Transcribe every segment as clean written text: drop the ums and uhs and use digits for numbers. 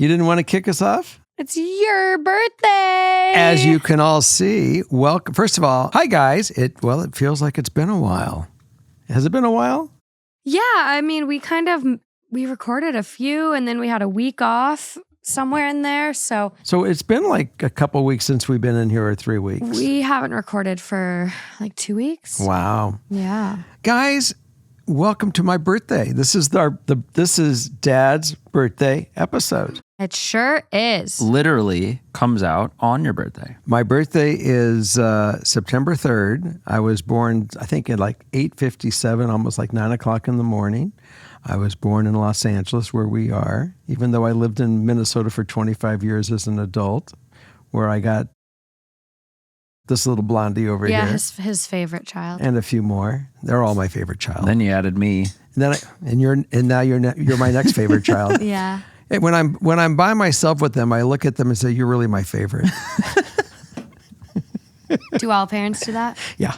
You didn't want to kick us off? It's your birthday. As you can all see, welcome. First of all, hi guys. It feels like it's been a while. Has it been a while? Yeah, I mean, we recorded a few and then we had a week off somewhere in there. So it's been like a couple weeks since we've been in here, or 3 weeks. We haven't recorded for like 2 weeks. Wow. Yeah. Guys, welcome to my birthday. This is this is Dad's birthday episode. It sure is. Literally comes out on your birthday. My birthday is September 3rd. I was born, I think, at like 8:57, almost like 9 o'clock in the morning. I was born in Los Angeles, where we are, even though I lived in Minnesota for 25 years as an adult, where I got this little blondie over here. Yeah, his favorite child. And a few more. They're all my favorite child. Then you added me. And now you're my next favorite child. Yeah. When I'm by myself with them, I look at them and say, "You're really my favorite." Do all parents do that? Yeah.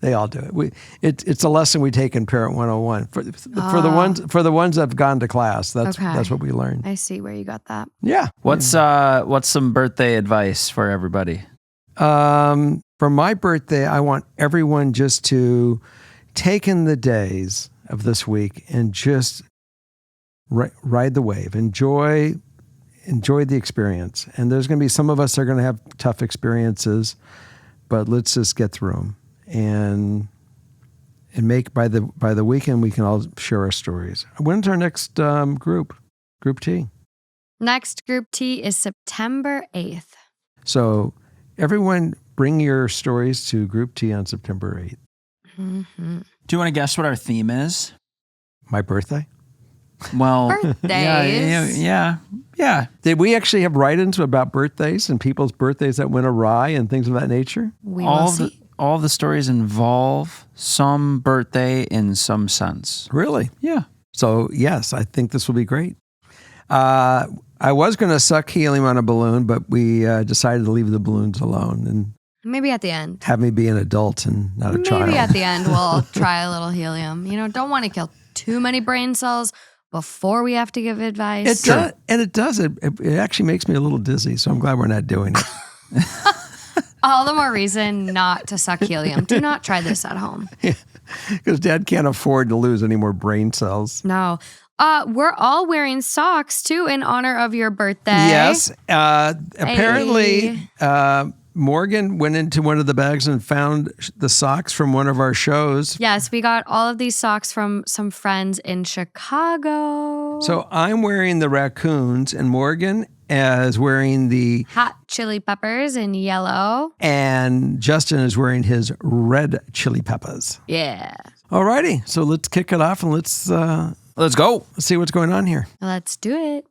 They all do it. It's a lesson we take in Parent 101 for the ones that have gone to class. That's what we learned. I see where you got that. Yeah. What's some birthday advice for everybody? For my birthday, I want everyone just to take in the days of this week and just ride the wave. Enjoy the experience. And there's going to be some of us that are going to have tough experiences, but let's just get through them. And make by the weekend we can all share our stories. When's our next group T? Next group T is September 8th. So everyone bring your stories to group T on September 8th. Mm-hmm. Do you want to guess what our theme is? My birthday? Well, birthdays. Yeah. Did we actually have write-ins about birthdays and people's birthdays that went awry and things of that nature? We will see. All the stories involve some birthday in some sense. Really? Yeah. So, yes, I think this will be great. I was going to suck helium on a balloon, but we decided to leave the balloons alone and maybe at the end. Have me be an adult and not a child. Maybe at the end we'll try a little helium. Don't want to kill too many brain cells before we have to give advice. It does. It actually makes me a little dizzy, so I'm glad we're not doing it. All the more reason not to suck helium. Do not try this at home. Because Dad can't afford to lose any more brain cells. No. We're all wearing socks, too, in honor of your birthday. Yes. Apparently, Morgan went into one of the bags and found the socks from one of our shows. Yes, we got all of these socks from some friends in Chicago. So I'm wearing the raccoons, and Morgan is wearing the hot chili peppers in yellow. And Justin is wearing his red chili peppers. Yeah. Alrighty, so let's kick it off and let's go. Let's see what's going on here. Let's do it.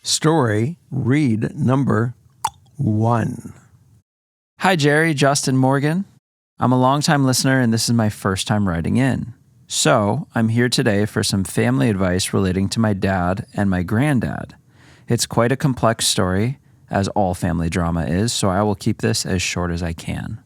Story read number 1. Hi, Jerry, Justin, Morgan. I'm a longtime listener, and this is my first time writing in. So, I'm here today for some family advice relating to my dad and my granddad. It's quite a complex story, as all family drama is, so I will keep this as short as I can.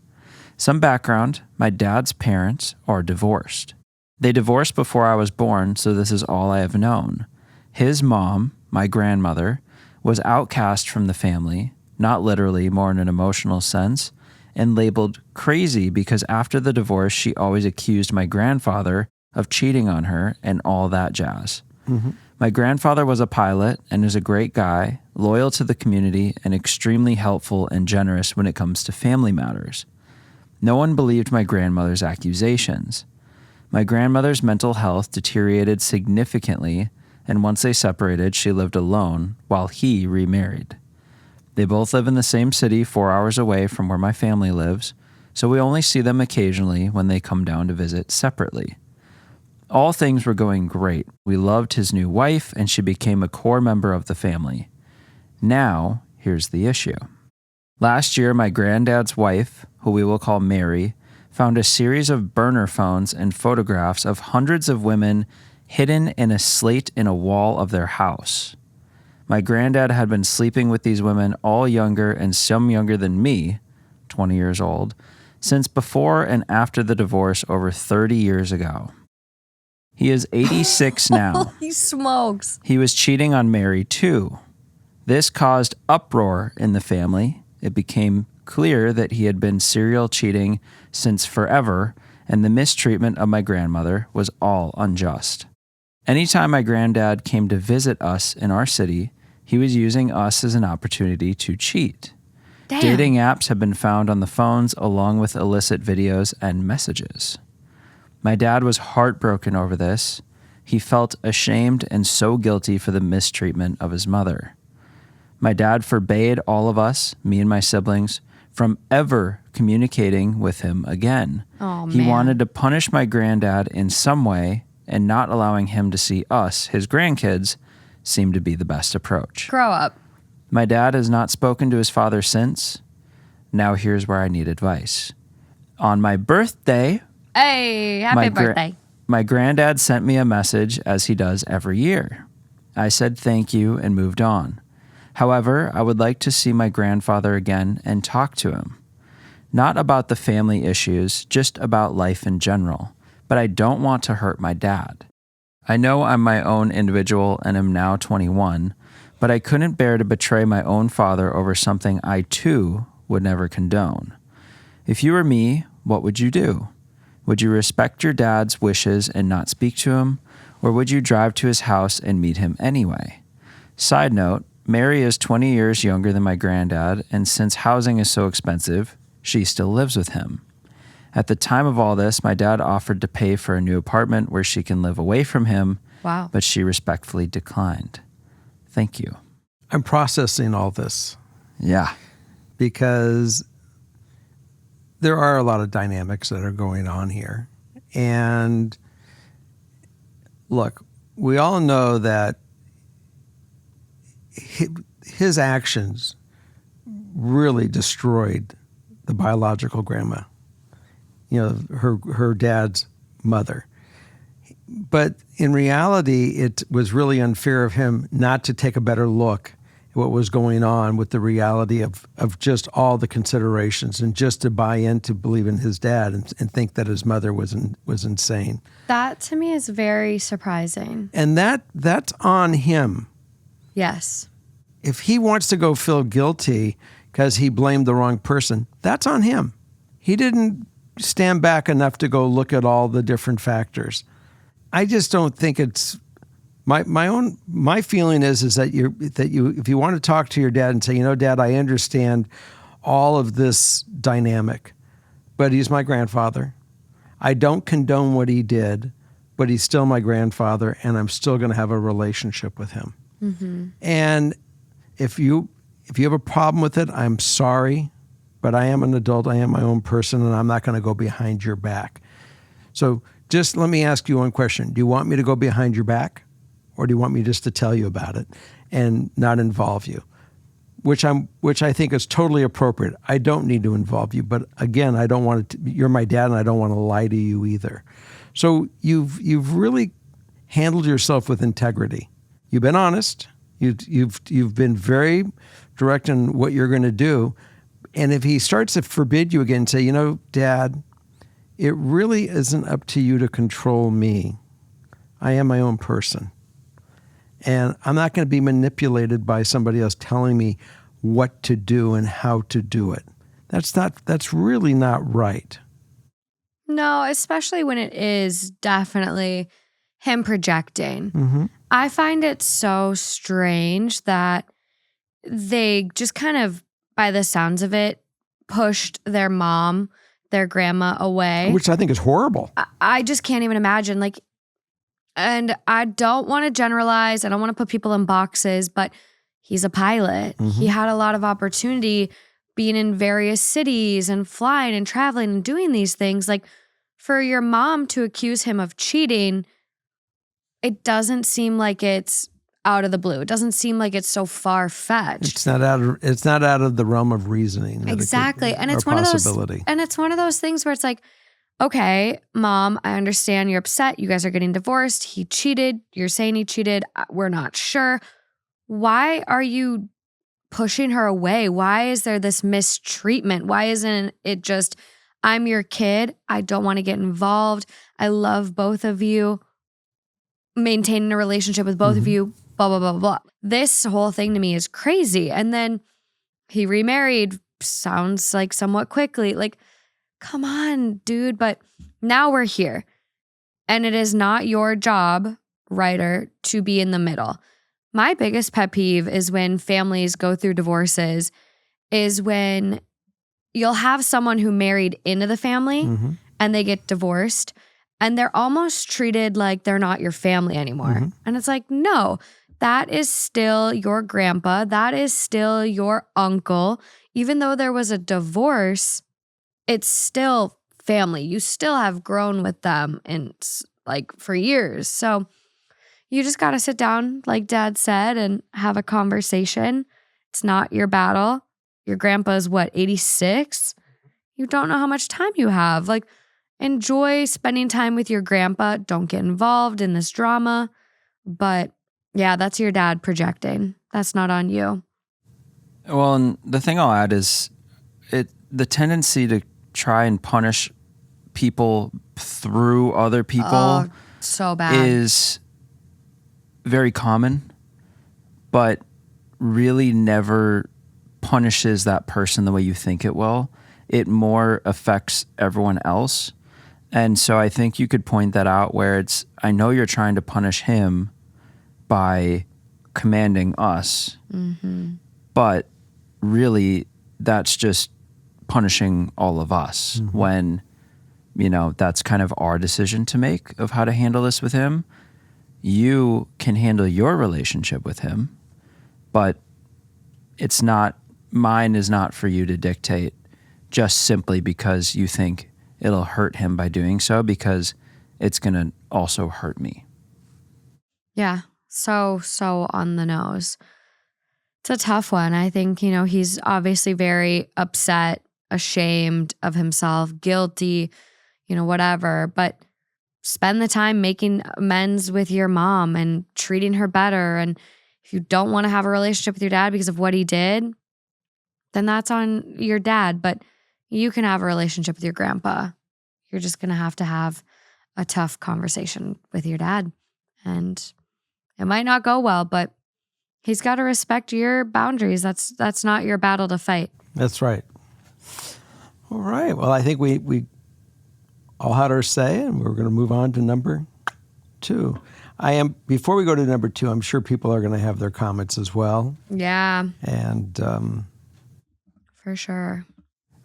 Some background: my dad's parents are divorced. They divorced before I was born, so this is all I have known. His mom, my grandmother, was outcast from the family, not literally, more in an emotional sense, and labeled crazy because after the divorce, she always accused my grandfather of cheating on her and all that jazz. Mm-hmm. My grandfather was a pilot and is a great guy, loyal to the community, and extremely helpful and generous when it comes to family matters. No one believed my grandmother's accusations. My grandmother's mental health deteriorated significantly, and once they separated, she lived alone while he remarried. They both live in the same city 4 hours away from where my family lives, so we only see them occasionally when they come down to visit separately. All things were going great. We loved his new wife, and she became a core member of the family. Now, here's the issue. Last year, my granddad's wife, who we will call Mary, found a series of burner phones and photographs of hundreds of women hidden in a slate in a wall of their house. My granddad had been sleeping with these women, all younger and some younger than me, 20 years old, since before and after the divorce over 30 years ago. He is 86 now. Holy smokes. He was cheating on Mary too. This caused uproar in the family. It became clear that he had been serial cheating since forever, and the mistreatment of my grandmother was all unjust. Anytime my granddad came to visit us in our city, he was using us as an opportunity to cheat. Damn. Dating apps have been found on the phones along with illicit videos and messages. My dad was heartbroken over this. He felt ashamed and so guilty for the mistreatment of his mother. My dad forbade all of us, me and my siblings, from ever communicating with him again. Oh, He man. wanted to punish my granddad in some way, and not allowing him to see us, his grandkids, seemed to be the best approach. Grow up. My dad has not spoken to his father since. Now here's where I need advice. On my birthday, Hey, happy birthday. my granddad sent me a message, as he does every year. I said thank you and moved on. However, I would like to see my grandfather again and talk to him. Not about the family issues, just about life in general. But I don't want to hurt my dad. I know I'm my own individual and am now 21, but I couldn't bear to betray my own father over something I too would never condone. If you were me, what would you do? Would you respect your dad's wishes and not speak to him, or would you drive to his house and meet him anyway? Side note, Mary is 20 years younger than my granddad, and since housing is so expensive, she still lives with him. At the time of all this, my dad offered to pay for a new apartment where she can live away from him, Wow. but she respectfully declined. Thank you. I'm processing all this Yeah. because there are a lot of dynamics that are going on here. And look, we all know that his actions really destroyed the biological grandma, her dad's mother. But in reality, it was really unfair of him not to take a better look at what was going on with the reality of just all the considerations, and just to buy into believe in his dad and think that his mother was insane. That to me is very surprising. And that's on him. Yes. If he wants to go feel guilty because he blamed the wrong person, that's on him. He didn't stand back enough to go look at all the different factors. I just don't think it's my feeling is that if you want to talk to your dad and say, Dad, I understand all of this dynamic, but he's my grandfather. I don't condone what he did, but he's still my grandfather, and I'm still going to have a relationship with him. Mm-hmm. And if you have a problem with it, I'm sorry, but I am an adult. I am my own person, and I'm not going to go behind your back. So just let me ask you one question. Do you want me to go behind your back, or do you want me just to tell you about it and not involve you? Which I think is totally appropriate. I don't need to involve you, but again, I don't want to. You're my dad, and I don't want to lie to you either. So you've really handled yourself with integrity. You've been honest. You've been very direct in what you're going to do. And if he starts to forbid you again and say, Dad, it really isn't up to you to control me. I am my own person. And I'm not going to be manipulated by somebody else telling me what to do and how to do it. That's really not right. No, especially when it is definitely him projecting. Mm-hmm. I find it so strange that they just kind of, by the sounds of it, pushed their grandma away. Which I think is horrible. I just can't even imagine. And I don't want to generalize. I don't want to put people in boxes, but he's a pilot. Mm-hmm. He had a lot of opportunity being in various cities and flying and traveling and doing these things. For your mom to accuse him of cheating, it doesn't seem like it's out of the blue. It doesn't seem like it's so far-fetched. It's not out of the realm of reasoning. Exactly. And it's one of those things where it's like, okay, Mom, I understand you're upset. You guys are getting divorced. He cheated. You're saying he cheated. We're not sure. why are you pushing her away? Why is there this mistreatment? Why isn't it just, I'm your kid, I don't want to get involved, I love both of you, maintaining a relationship with both of you, blah, blah, blah, blah. This whole thing to me is crazy. And then he remarried, sounds like somewhat quickly. Like, come on, dude. But now we're here. And it is not your job, writer, to be in the middle. My biggest pet peeve is when families go through divorces, is when you'll have someone who married into the family and they get divorced and they're almost treated like they're not your family anymore. And it's like, no, that is still your grandpa. That is still your uncle. Even though there was a divorce, it's still family. You still have grown with them and like for years. So you just got to sit down, like Dad said, and have a conversation. It's not your battle. Your grandpa's what, 86? You don't know how much time you have. Like, enjoy spending time with your grandpa. Don't get involved in this drama. But yeah, that's your dad projecting. That's not on you. Well, and the thing I'll add is the tendency to try and punish people through other people so bad. is very common, but really never punishes that person the way you think it will. It more affects everyone else. And so I think you could point that out where it's, I know you're trying to punish him by commanding us, but really that's just punishing all of us when, that's kind of our decision to make of how to handle this with him. You can handle your relationship with him, but mine is not for you to dictate just simply because you think it'll hurt him by doing so, because it's going to also hurt me. Yeah. So on the nose. It's a tough one. I think, he's obviously very upset, ashamed of himself, guilty, whatever. But spend the time making amends with your mom and treating her better. And if you don't want to have a relationship with your dad because of what he did, then that's on your dad. But you can have a relationship with your grandpa. You're just going to have a tough conversation with your dad. And it might not go well, but he's got to respect your boundaries. That's not your battle to fight. That's right. All right. Well, I think we all had our say, and we're going to move on to number 2. Before we go to number 2, I'm sure people are going to have their comments as well. Yeah. And for sure.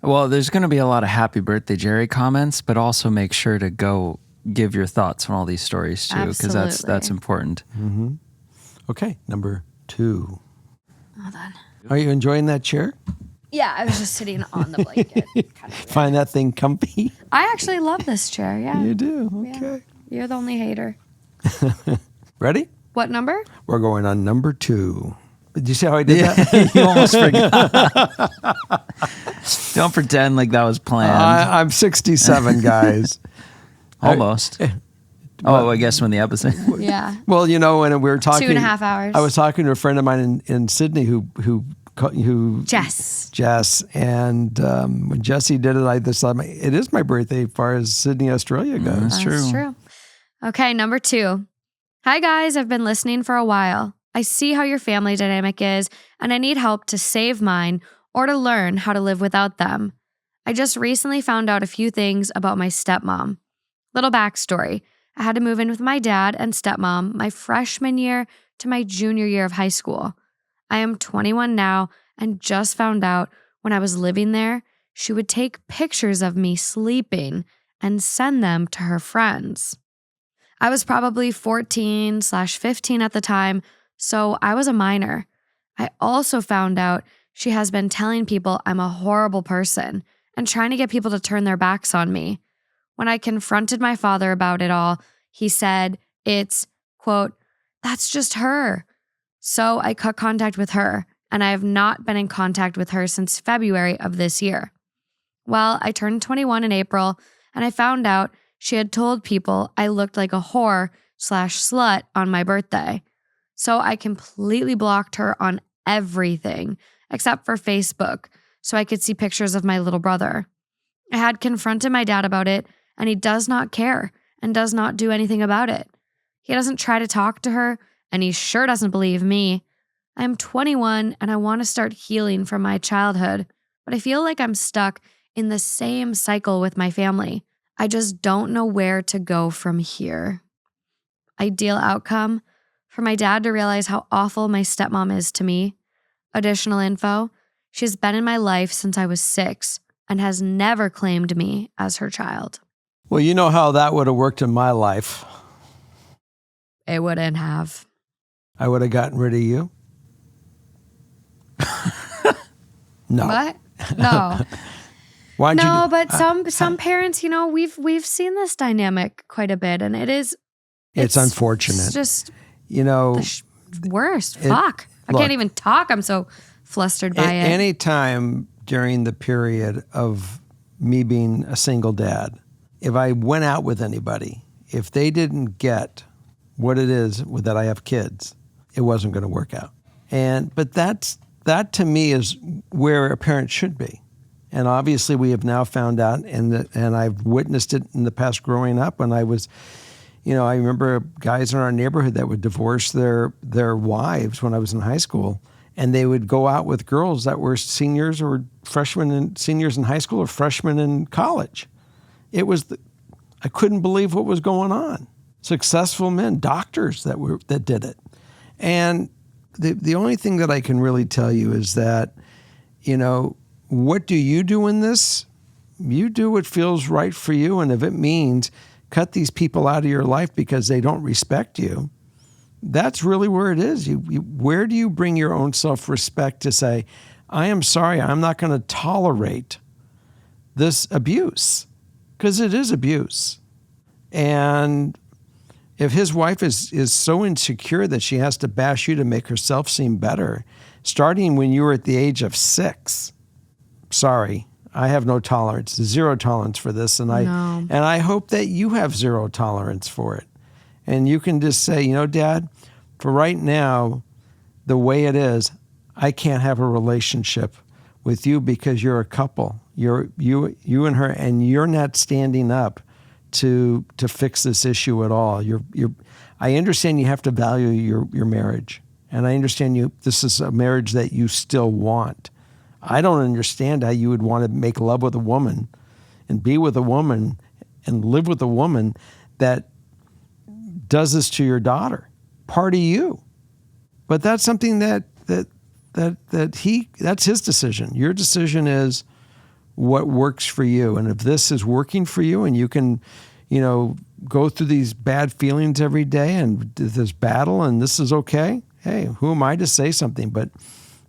Well, there's going to be a lot of happy birthday, Jerry comments, but also make sure to go give your thoughts on all these stories too, because that's important. Okay, number 2. Hold on. Are you enjoying that chair? Yeah, I was just sitting on the blanket. Find that thing comfy? I actually love this chair, yeah. You do? Okay. Yeah. You're the only hater. Ready? What number? We're going on number 2. Did you see how I did that? You almost forgot. Don't pretend like that was planned. I'm 67, guys. Almost. I guess when the episode. Yeah. Well, when we were talking 2.5 hours. I was talking to a friend of mine in Sydney who Jess, and when Jessie did it, I decided it is my birthday as far as Sydney, Australia goes. That's true. Okay, number 2. Hi guys, I've been listening for a while. I see how your family dynamic is, and I need help to save mine or to learn how to live without them. I just recently found out a few things about my stepmom. Little backstory. I had to move in with my dad and stepmom my freshman year to my junior year of high school. I am 21 now and just found out when I was living there, she would take pictures of me sleeping and send them to her friends. I was probably 14/15 at the time, so I was a minor. I also found out she has been telling people I'm a horrible person and trying to get people to turn their backs on me. When I confronted my father about it all, he said it's, quote, that's just her. So I cut contact with her, and I have not been in contact with her since February of this year. Well, I turned 21 in April, and I found out she had told people I looked like a whore/slut on my birthday. So I completely blocked her on everything except for Facebook so I could see pictures of my little brother. I had confronted my dad about it, and he does not care and does not do anything about it. He doesn't try to talk to her, and he sure doesn't believe me. I'm 21 and I want to start healing from my childhood, but I feel like I'm stuck in the same cycle with my family. I just don't know where to go from here. Ideal outcome: for my dad to realize how awful my stepmom is to me. Additional info: she's been in my life since I was 6 and has never claimed me as her child. Well, you know how that would have worked in my life. It wouldn't have. I would have gotten rid of you. No. What? No. Why'd you No, do- but some parents, we've seen this dynamic quite a bit, and it's unfortunate. It's just the worst. Fuck. I can't even talk. I'm so flustered by it. Any time during the period of me being a single dad, if I went out with anybody, if they didn't get what it is that I have kids, it wasn't going to work out. But that to me is where a parent should be. And obviously we have now found out, and I've witnessed it in the past growing up when I was, I remember guys in our neighborhood that would divorce their wives when I was in high school, and they would go out with girls that were seniors or freshmen and seniors in high school or freshmen in college. I couldn't believe what was going on. Successful men, doctors that did it. And the only thing that I can really tell you is that, what do you do in this? You do what feels right for you. And if it means cut these people out of your life because they don't respect you, that's really where it is. Where do you bring your own self-respect to say, I am sorry, I'm not going to tolerate this abuse? Because it is abuse. And if his wife is so insecure that she has to bash you to make herself seem better, starting when you were at the age of 6, sorry, I have no tolerance, zero tolerance for this. And I hope that you have zero tolerance for it. And you can just say, Dad, for right now, the way it is, I can't have a relationship with you because you're a couple. You and her, and you're not standing up to fix this issue at all. I understand you have to value your marriage, and I understand this is a marriage that you still want. I don't understand how you would want to make love with a woman and be with a woman and live with a woman that does this to your daughter, part of you. But that's something that's his decision. Your decision is what works for you. And if this is working for you and you can, go through these bad feelings every day and this battle and this is okay, hey, who am I to say something? But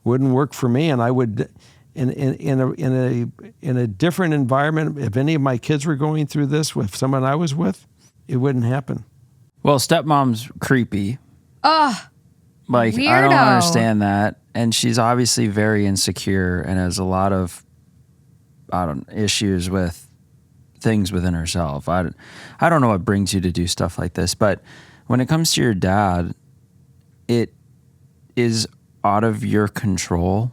wouldn't work for me. And I would, in a different environment, if any of my kids were going through this with someone I was with, it wouldn't happen. Well, stepmom's creepy. Ugh. Weirdo. I don't understand that. And she's obviously very insecure and has a lot of, issues with things within herself. I don't know what brings you to do stuff like this, but when it comes to your dad, it is out of your control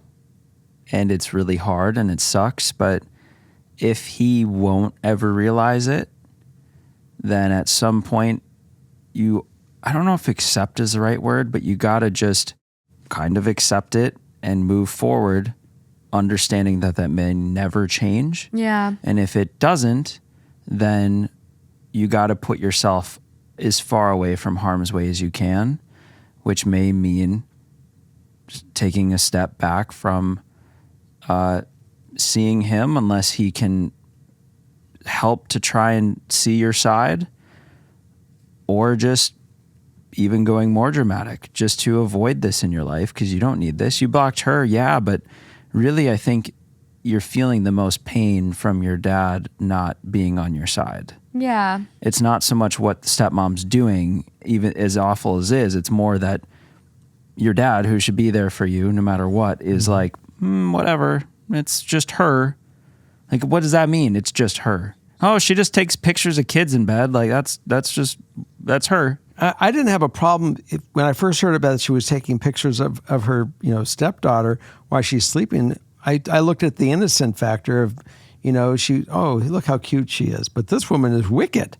and it's really hard and it sucks. But if he won't ever realize it, then at some point I don't know if accept is the right word, but you got to just kind of accept it and move forward, understanding that may never change. Yeah. And if it doesn't, then you got to put yourself as far away from harm's way as you can, which may mean taking a step back from seeing him unless he can help to try and see your side, or just even going more dramatic just to avoid this in your life because you don't need this. You blocked her, yeah, but really I think you're feeling the most pain from your dad not being on your side. Yeah. It's not so much what the stepmom's doing, even as awful as it is. It's more that your dad, who should be there for you no matter what, is like, whatever, it's just her. Like, what does that mean? It's just her. Oh, she just takes pictures of kids in bed. Like, that's her. I didn't have a problem when I first heard about it. She was taking pictures of her, stepdaughter while she's sleeping. I looked at the innocent factor of, look how cute she is. But this woman is wicked.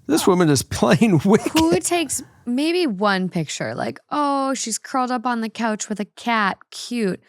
This woman is plain wicked. Who takes maybe one picture? Like, oh, she's curled up on the couch with a cat. Cute.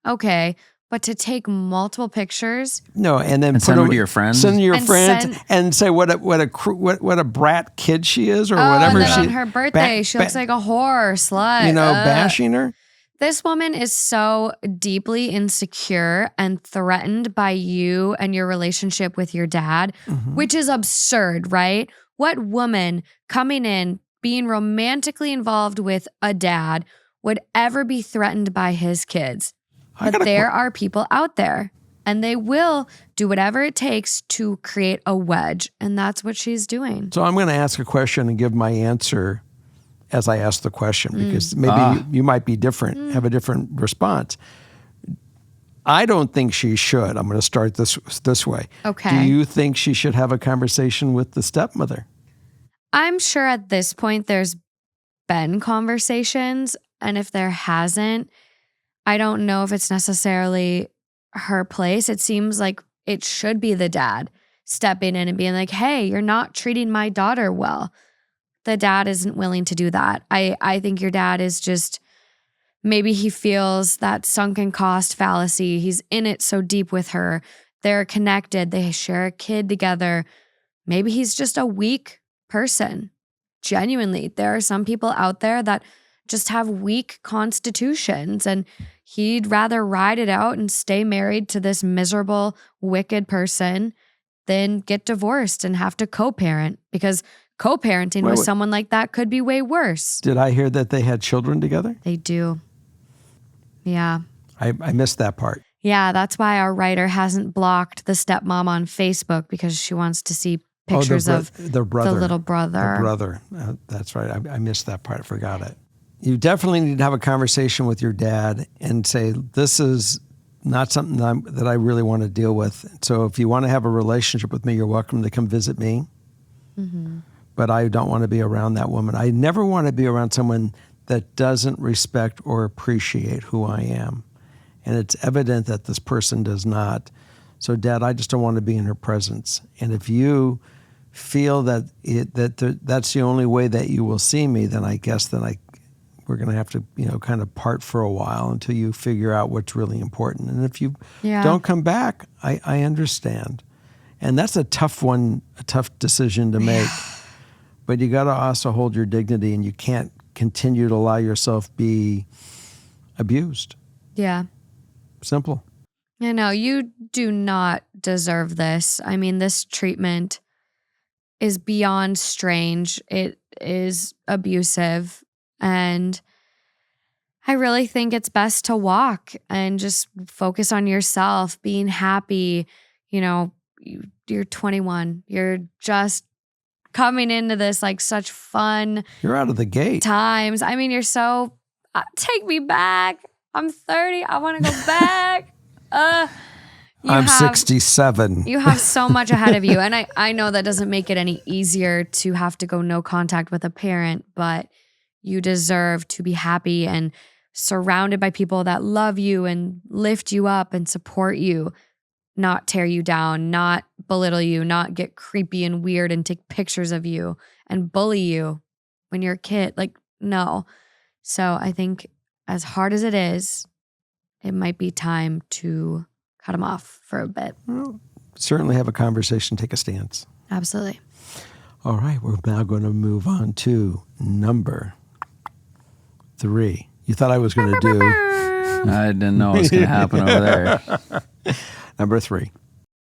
Okay. But to take multiple pictures, no, and then send them to your friends, send your friends, and say what a brat kid she is, or whatever. And then on her birthday, she looks like a whore slut. Bashing her. This woman is so deeply insecure and threatened by you and your relationship with your dad, which is absurd, right? What woman coming in, being romantically involved with a dad would ever be threatened by his kids? But there are people out there, and they will do whatever it takes to create a wedge, and that's what she's doing. So I'm going to ask a question and give my answer as I ask the question, because maybe you might be different, have a different response. I don't think she should. I'm going to start this way. Okay. Do you think she should have a conversation with the stepmother? I'm sure at this point there's been conversations, and if there hasn't, I don't know if it's necessarily her place. It seems like it should be the dad stepping in and being like, hey, you're not treating my daughter well. The dad isn't willing to do that. I think your dad is just, maybe he feels that sunken cost fallacy. He's in it so deep with her. They're connected. They share a kid together. Maybe he's just a weak person. Genuinely, there are some people out there that just have weak constitutions, and he'd rather ride it out and stay married to this miserable, wicked person than get divorced and have to co-parent, because co-parenting with someone like that could be way worse. Did I hear that they had children together? They do. Yeah. I missed that part. Yeah, that's why our writer hasn't blocked the stepmom on Facebook, because she wants to see pictures of their brother, the little brother. The brother. That's right. I missed that part. I forgot it. You definitely need to have a conversation with your dad and say, this is not something that I really want to deal with. So if you want to have a relationship with me, you're welcome to come visit me. But I don't want to be around that woman. I never want to be around someone that doesn't respect or appreciate who I am. And it's evident that this person does not. So, Dad, I just don't want to be in her presence. And if you feel that that's the only way that you will see me, then I guess we're going to have to, kind of part for a while until you figure out what's really important. And if you don't come back, I understand. And that's a tough decision to make. But you got to also hold your dignity, and you can't continue to allow yourself be abused. Yeah. Simple. I know, you do not deserve this. I mean, this treatment is beyond strange. It is abusive. And I really think it's best to walk and just focus on yourself, being happy. You're 21. You're just coming into this like such fun. You're out of the gate. Times. I mean, you're so, take me back. I'm 30. I want to go back. I'm 67. You have so much ahead of you. And I know that doesn't make it any easier to have to go no contact with a parent, but you deserve to be happy and surrounded by people that love you and lift you up and support you, not tear you down, not belittle you, not get creepy and weird and take pictures of you and bully you when you're a kid. Like, no. So I think as hard as it is, it might be time to cut them off for a bit. Well, certainly have a conversation, take a stance. Absolutely. All right, we're now going to move on to number 3. You thought I was going to do... I didn't know what was going to happen over there. Number 3.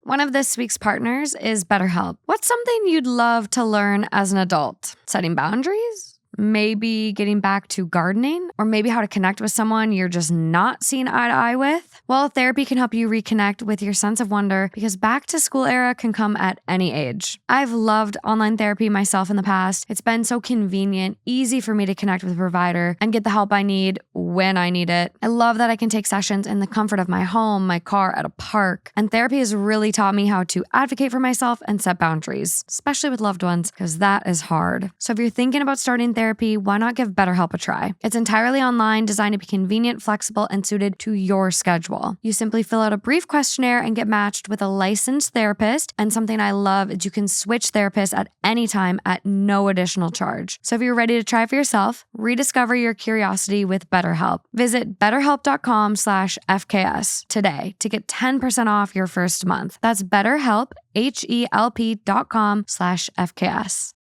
One of this week's partners is BetterHelp. What's something you'd love to learn as an adult? Setting boundaries? maybe getting back to gardening, or maybe how to connect with someone you're just not seeing eye to eye with? Well, therapy can help you reconnect with your sense of wonder because back to school era can come at any age. I've loved online therapy myself in the past. It's been so convenient, easy for me to connect with a provider and get the help I need when I need it. I love that I can take sessions in the comfort of my home, my car, at a park. And therapy has really taught me how to advocate for myself and set boundaries, especially with loved ones, because that is hard. So if you're thinking about starting therapy, why not give BetterHelp a try? It's entirely online, designed to be convenient, flexible, and suited to your schedule. You simply fill out a brief questionnaire and get matched with a licensed therapist. And something I love is you can switch therapists at any time at no additional charge. So if you're ready to try for yourself, rediscover your curiosity with BetterHelp. Visit betterhelp.com/FKS today to get 10% off your first month. That's BetterHelp, HELP.com/FKS.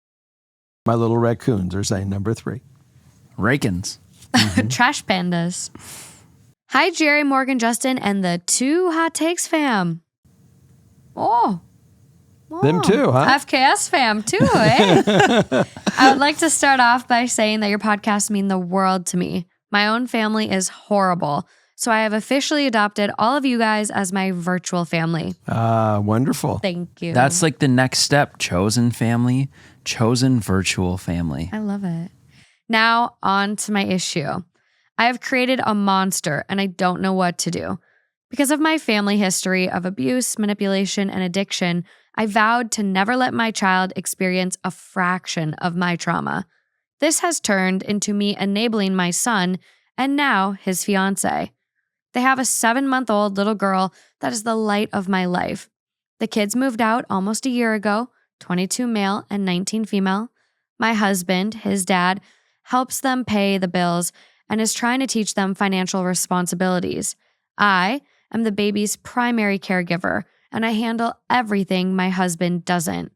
My little raccoons are saying number 3. Rakins. Trash pandas. Hi, Jerry, Morgan, Justin, and the 2 Hot Takes fam. Oh. Them too, huh? FKS fam too, eh? I would like to start off by saying that your podcasts mean the world to me. My own family is horrible, so I have officially adopted all of you guys as my virtual family. Wonderful. Thank you. That's like the next step. Chosen family, chosen virtual family. I love it. Now, on to my issue. I have created a monster and I don't know what to do. Because of my family history of abuse, manipulation, and addiction, I vowed to never let my child experience a fraction of my trauma. This has turned into me enabling my son and now his fiance. They have a 7-month-old little girl that is the light of my life. The kids moved out almost a year ago, 22 male and 19 female. My husband, his dad, helps them pay the bills and is trying to teach them financial responsibilities. I am the baby's primary caregiver, and I handle everything my husband doesn't.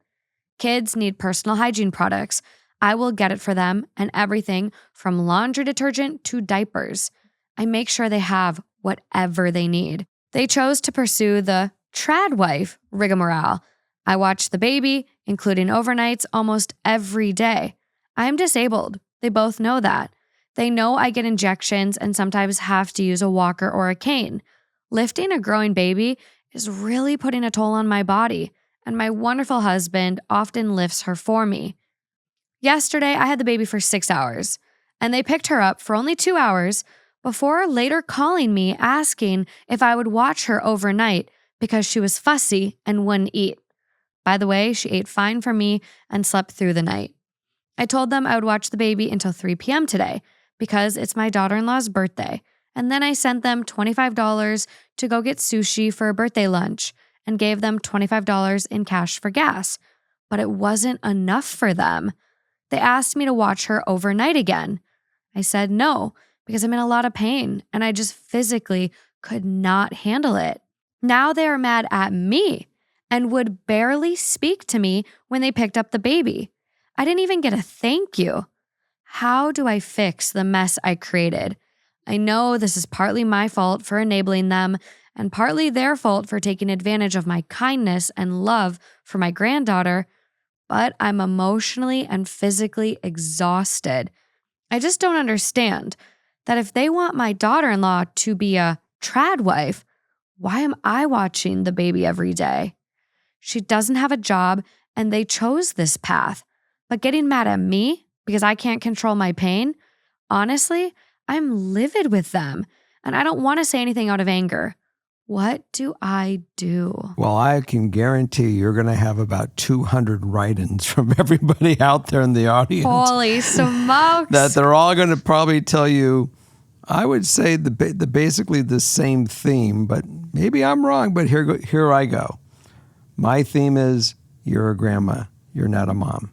Kids need personal hygiene products. I will get it for them, and everything from laundry detergent to diapers. I make sure they have whatever they need. They chose to pursue the trad wife rigmarole. I watch the baby, including overnights, almost every day. I am disabled. They both know that. They know I get injections and sometimes have to use a walker or a cane. Lifting a growing baby is really putting a toll on my body, and my wonderful husband often lifts her for me. Yesterday, I had the baby for 6 hours, and they picked her up for only 2 hours before later calling me asking if I would watch her overnight because she was fussy and wouldn't eat. By the way, she ate fine for me and slept through the night. I told them I would watch the baby until 3 p.m. today because it's my daughter-in-law's birthday, and then I sent them $25 to go get sushi for a birthday lunch and gave them $25 in cash for gas, but it wasn't enough for them. They asked me to watch her overnight again. I said no, because I'm in a lot of pain and I just physically could not handle it. Now they are mad at me and would barely speak to me when they picked up the baby. I didn't even get a thank you. How do I fix the mess I created? I know this is partly my fault for enabling them and partly their fault for taking advantage of my kindness and love for my granddaughter, but I'm emotionally and physically exhausted. I just don't understand that if they want my daughter-in-law to be a trad wife, why am I watching the baby every day? She doesn't have a job and they chose this path. But getting mad at me because I can't control my pain, honestly, I'm livid with them and I don't want to say anything out of anger. What do I do? Well, I can guarantee you're going to have about 200 write-ins from everybody out there in the audience. Holy smokes. That they're all going to probably tell you, I would say the basically the same theme, but maybe I'm wrong, but here I go. My theme is, you're a grandma, you're not a mom.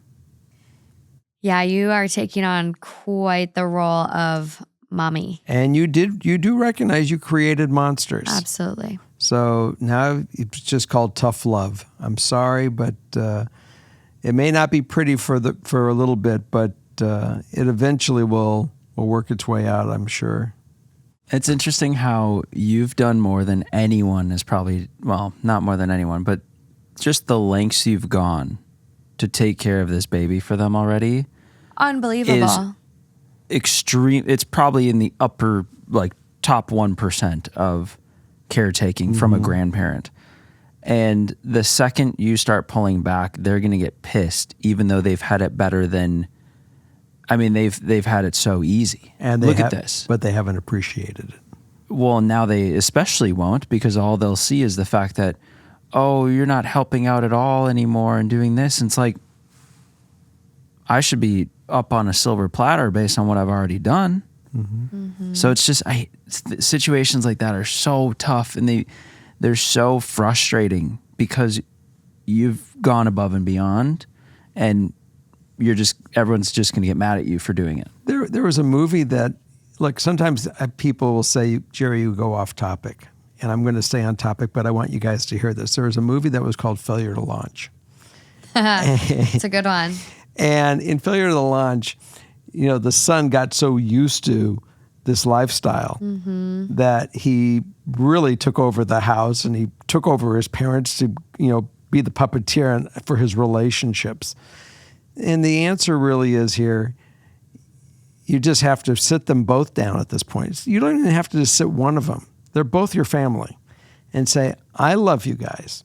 Yeah, you are taking on quite the role of mommy. And you do recognize you created monsters. Absolutely. So now it's just called tough love. I'm sorry, but it may not be pretty for a little bit, but it eventually will work its way out, I'm sure. It's interesting how you've done more than anyone is probably, well, not more than anyone, but just the lengths you've gone to take care of this baby for them already. Unbelievable. extreme. It's probably in the upper, like, top 1% of caretaking from a grandparent. And the second you start pulling back, they're going to get pissed, even though they've had it better than, I mean, they've had it so easy. And look at this. But they haven't appreciated it. Well, now they especially won't, because all they'll see is the fact that, oh, you're not helping out at all anymore and doing this. And it's like, I should be up on a silver platter based on what I've already done. So it's just, situations like that are so tough, and they're so frustrating because you've gone above and beyond, and everyone's just going to get mad at you for doing it. There was a movie that, like, sometimes people will say, Jerry, you go off topic. And I'm going to stay on topic, but I want you guys to hear this. There was a movie that was called Failure to Launch. It's a good one. And in Failure to Launch, the son got so used to this lifestyle that he really took over the house, and he took over his parents to, be the puppeteer for his relationships. And the answer really is here, you just have to sit them both down at this point. You don't even have to just sit one of them. They're both your family, and say, I love you guys,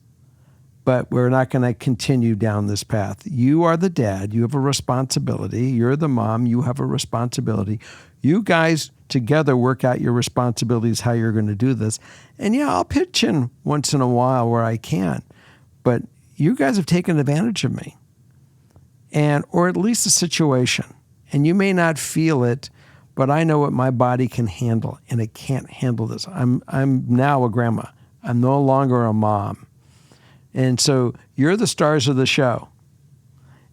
but we're not going to continue down this path. You are the dad. You have a responsibility. You're the mom. You have a responsibility. You guys together work out your responsibilities, how you're going to do this. And yeah, I'll pitch in once in a while where I can, but you guys have taken advantage of me, or at least the situation. And you may not feel it, but I know what my body can handle, and it can't handle this. I'm now a grandma. I'm no longer a mom. And so you're the stars of the show.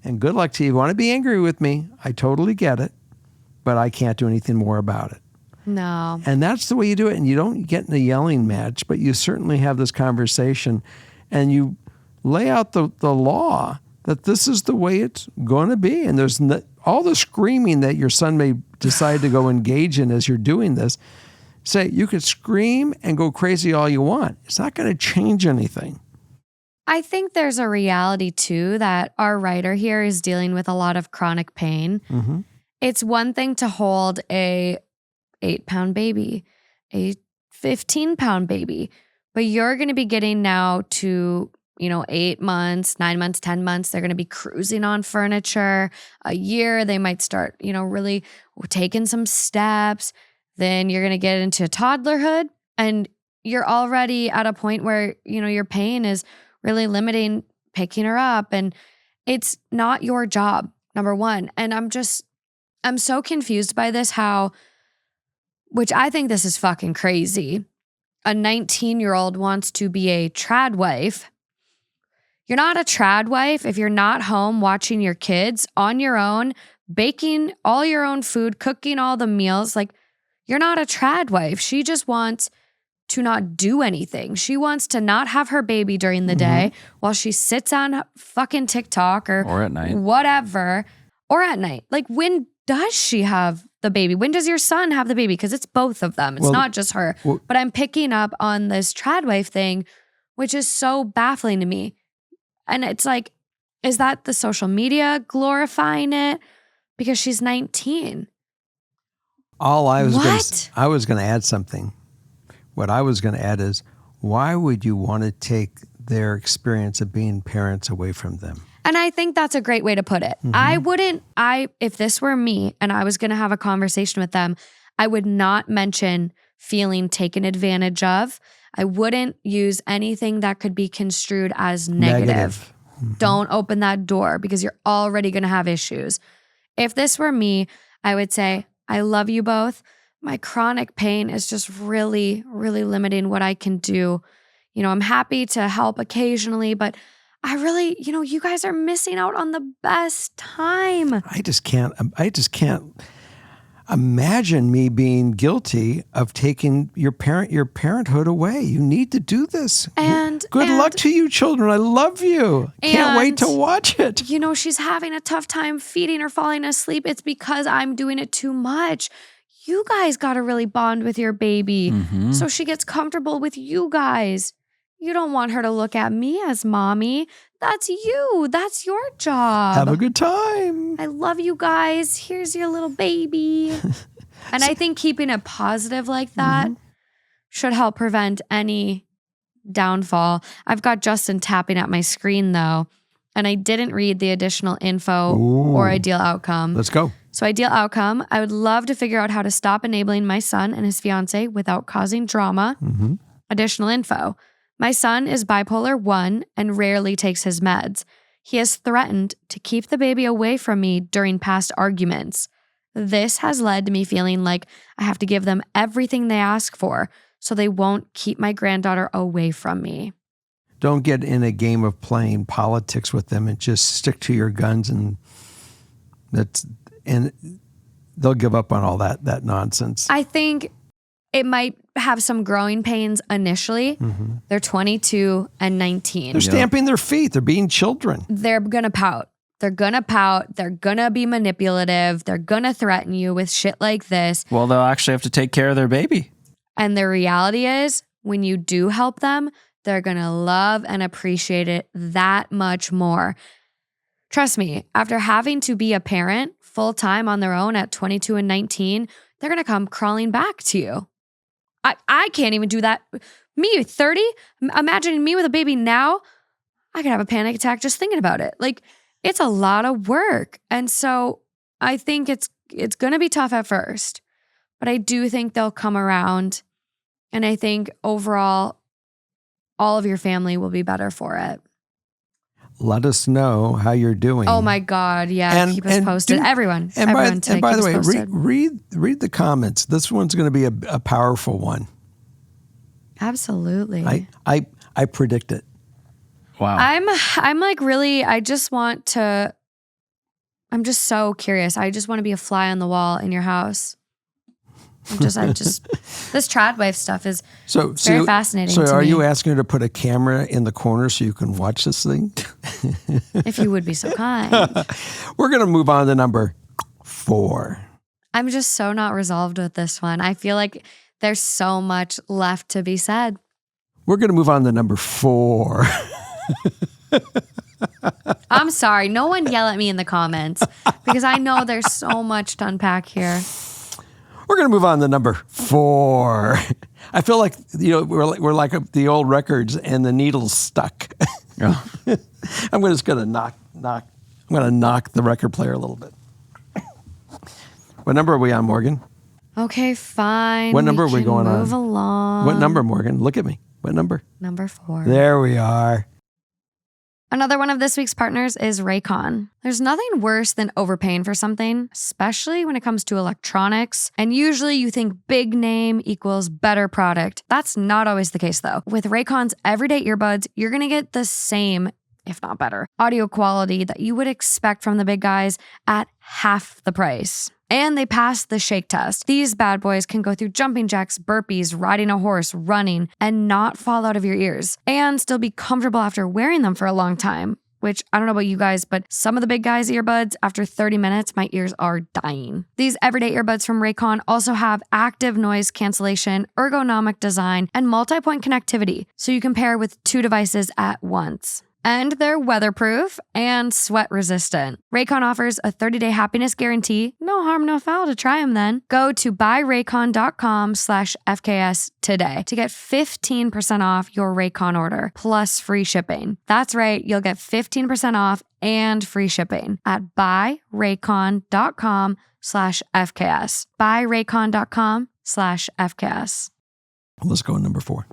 And good luck to you. If you want to be angry with me, I totally get it, but I can't do anything more about it. No. And that's the way you do it. And you don't get in a yelling match, but you certainly have this conversation, and you lay out the law that this is the way it's going to be. And there's all the screaming that your son may decide to go engage in as you're doing this. Say, you could scream and go crazy all you want. It's not going to change anything. I think there's a reality too that our writer here is dealing with a lot of chronic pain. It's one thing to hold a 8-pound baby, a 15-pound baby, but you're going to be getting now to 8 months, 9 months, 10 months. They're going to be cruising on furniture. A year, they might start, really taking some steps. Then you're going to get into toddlerhood, and you're already at a point where, your pain is really limiting picking her up. And it's not your job, number one. And I'm so confused by this, which I think this is fucking crazy. A 19-year-old wants to be a trad wife. You're not a trad wife if you're not home watching your kids on your own, baking all your own food, cooking all the meals. Like, you're not a trad wife. She just wants to not do anything. She wants to not have her baby during the day while she sits on fucking TikTok or at night. Whatever. Or at night. Like, when does she have the baby? When does your son have the baby? Because it's both of them. It's not just her. But I'm picking up on this trad wife thing, which is so baffling to me. And it's like, is that the social media glorifying it? Because she's 19. I was going to add something. What I was going to add is, why would you want to take their experience of being parents away from them? And I think that's a great way to put it. If this were me and I was going to have a conversation with them, I would not mention feeling taken advantage of. I wouldn't use anything that could be construed as negative. Don't open that door because you're already going to have issues. If this were me, I would say, I love you both. My chronic pain is just really, really limiting what I can do. I'm happy to help occasionally, but I really, you guys are missing out on the best time. I just can't imagine me being guilty of taking your parenthood away. You need to do this. And good luck to you, children. I love you. Can't wait to watch it. She's having a tough time feeding or falling asleep. It's because I'm doing it too much. You guys got to really bond with your baby so she gets comfortable with you guys. You don't want her to look at me as mommy. That's you. That's your job. Have a good time. I love you guys. Here's your little baby. And I think keeping it positive like that should help prevent any downfall. I've got Justin tapping at my screen though, and I didn't read the additional info or ideal outcome. Let's go. So ideal outcome, I would love to figure out how to stop enabling my son and his fiance without causing drama. Additional info. My son is bipolar 1 and rarely takes his meds. He has threatened to keep the baby away from me during past arguments. This has led to me feeling like I have to give them everything they ask for so they won't keep my granddaughter away from me. Don't get in a game of playing politics with them and just stick to your guns, and they'll give up on all that nonsense. I think it might have some growing pains initially. They're 22 and 19. They're stamping their feet. They're being children. They're going to pout. They're going to pout. They're going to be manipulative. They're going to threaten you with shit like this. Well, they'll actually have to take care of their baby. And the reality is, when you do help them, they're going to love and appreciate it that much more. Trust me, after having to be a parent full time on their own at 22 and 19, they're going to come crawling back to you. I can't even do that. Me, 30, imagining me with a baby now, I could have a panic attack just thinking about it. Like, it's a lot of work. And so I think it's going to be tough at first, but I do think they'll come around. And I think overall, all of your family will be better for it. Let us know how you're doing. Oh my God. Yeah. Keep us posted. Everyone. And by the way, posted. read the comments. This one's going to be a powerful one. Absolutely. I predict it. Wow. I'm like really, I'm just so curious. I just want to be a fly on the wall in your house. This trad wife stuff is very fascinating to me. So are you asking her to put a camera in the corner so you can watch this thing? If you would be so kind. We're going to move on to number 4. I'm just so not resolved with this one. I feel like there's so much left to be said. We're going to move on to number 4. I'm sorry. No one yell at me in the comments because I know there's so much to unpack here. We're going to move on to number 4. I feel like, we're like the old records and the needle's stuck. Oh. I'm just going to knock the record player a little bit. What number are we on, Morgan? Okay, fine. What number are we going on? Move along. What number, Morgan? Look at me. What number? Number 4. There we are. Another one of this week's partners is Raycon. There's nothing worse than overpaying for something, especially when it comes to electronics. And usually you think big name equals better product. That's not always the case though. With Raycon's everyday earbuds, you're gonna get the same, if not better, audio quality that you would expect from the big guys at half the price. And they pass the shake test. These bad boys can go through jumping jacks, burpees, riding a horse, running, and not fall out of your ears. And still be comfortable after wearing them for a long time. Which, I don't know about you guys, but some of the big guys' earbuds, after 30 minutes, my ears are dying. These everyday earbuds from Raycon also have active noise cancellation, ergonomic design, and multi-point connectivity, so you can pair with 2 devices at once. And they're weatherproof and sweat resistant. Raycon offers a 30-day happiness guarantee. No harm, no foul to try them then. Go to buyraycon.com/FKS today to get 15% off your Raycon order plus free shipping. That's right, you'll get 15% off and free shipping at buyraycon.com/FKS. buyraycon.com/FKS. Let's go to number 4.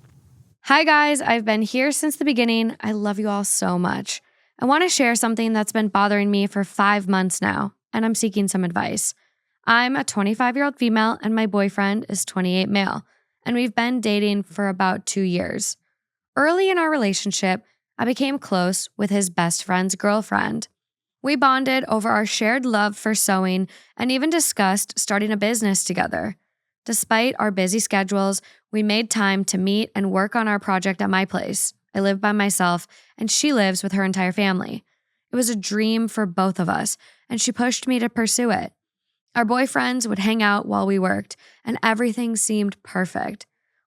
Hi guys, I've been here since the beginning. I love you all so much. I want to share something that's been bothering me for 5 months now, and I'm seeking some advice. I'm a 25-year-old female and my boyfriend is 28 male, and we've been dating for about 2 years. Early in our relationship, I became close with his best friend's girlfriend. We bonded over our shared love for sewing and even discussed starting a business together. Despite our busy schedules, we made time to meet and work on our project at my place. I live by myself, and she lives with her entire family. It was a dream for both of us, and she pushed me to pursue it. Our boyfriends would hang out while we worked, and everything seemed perfect.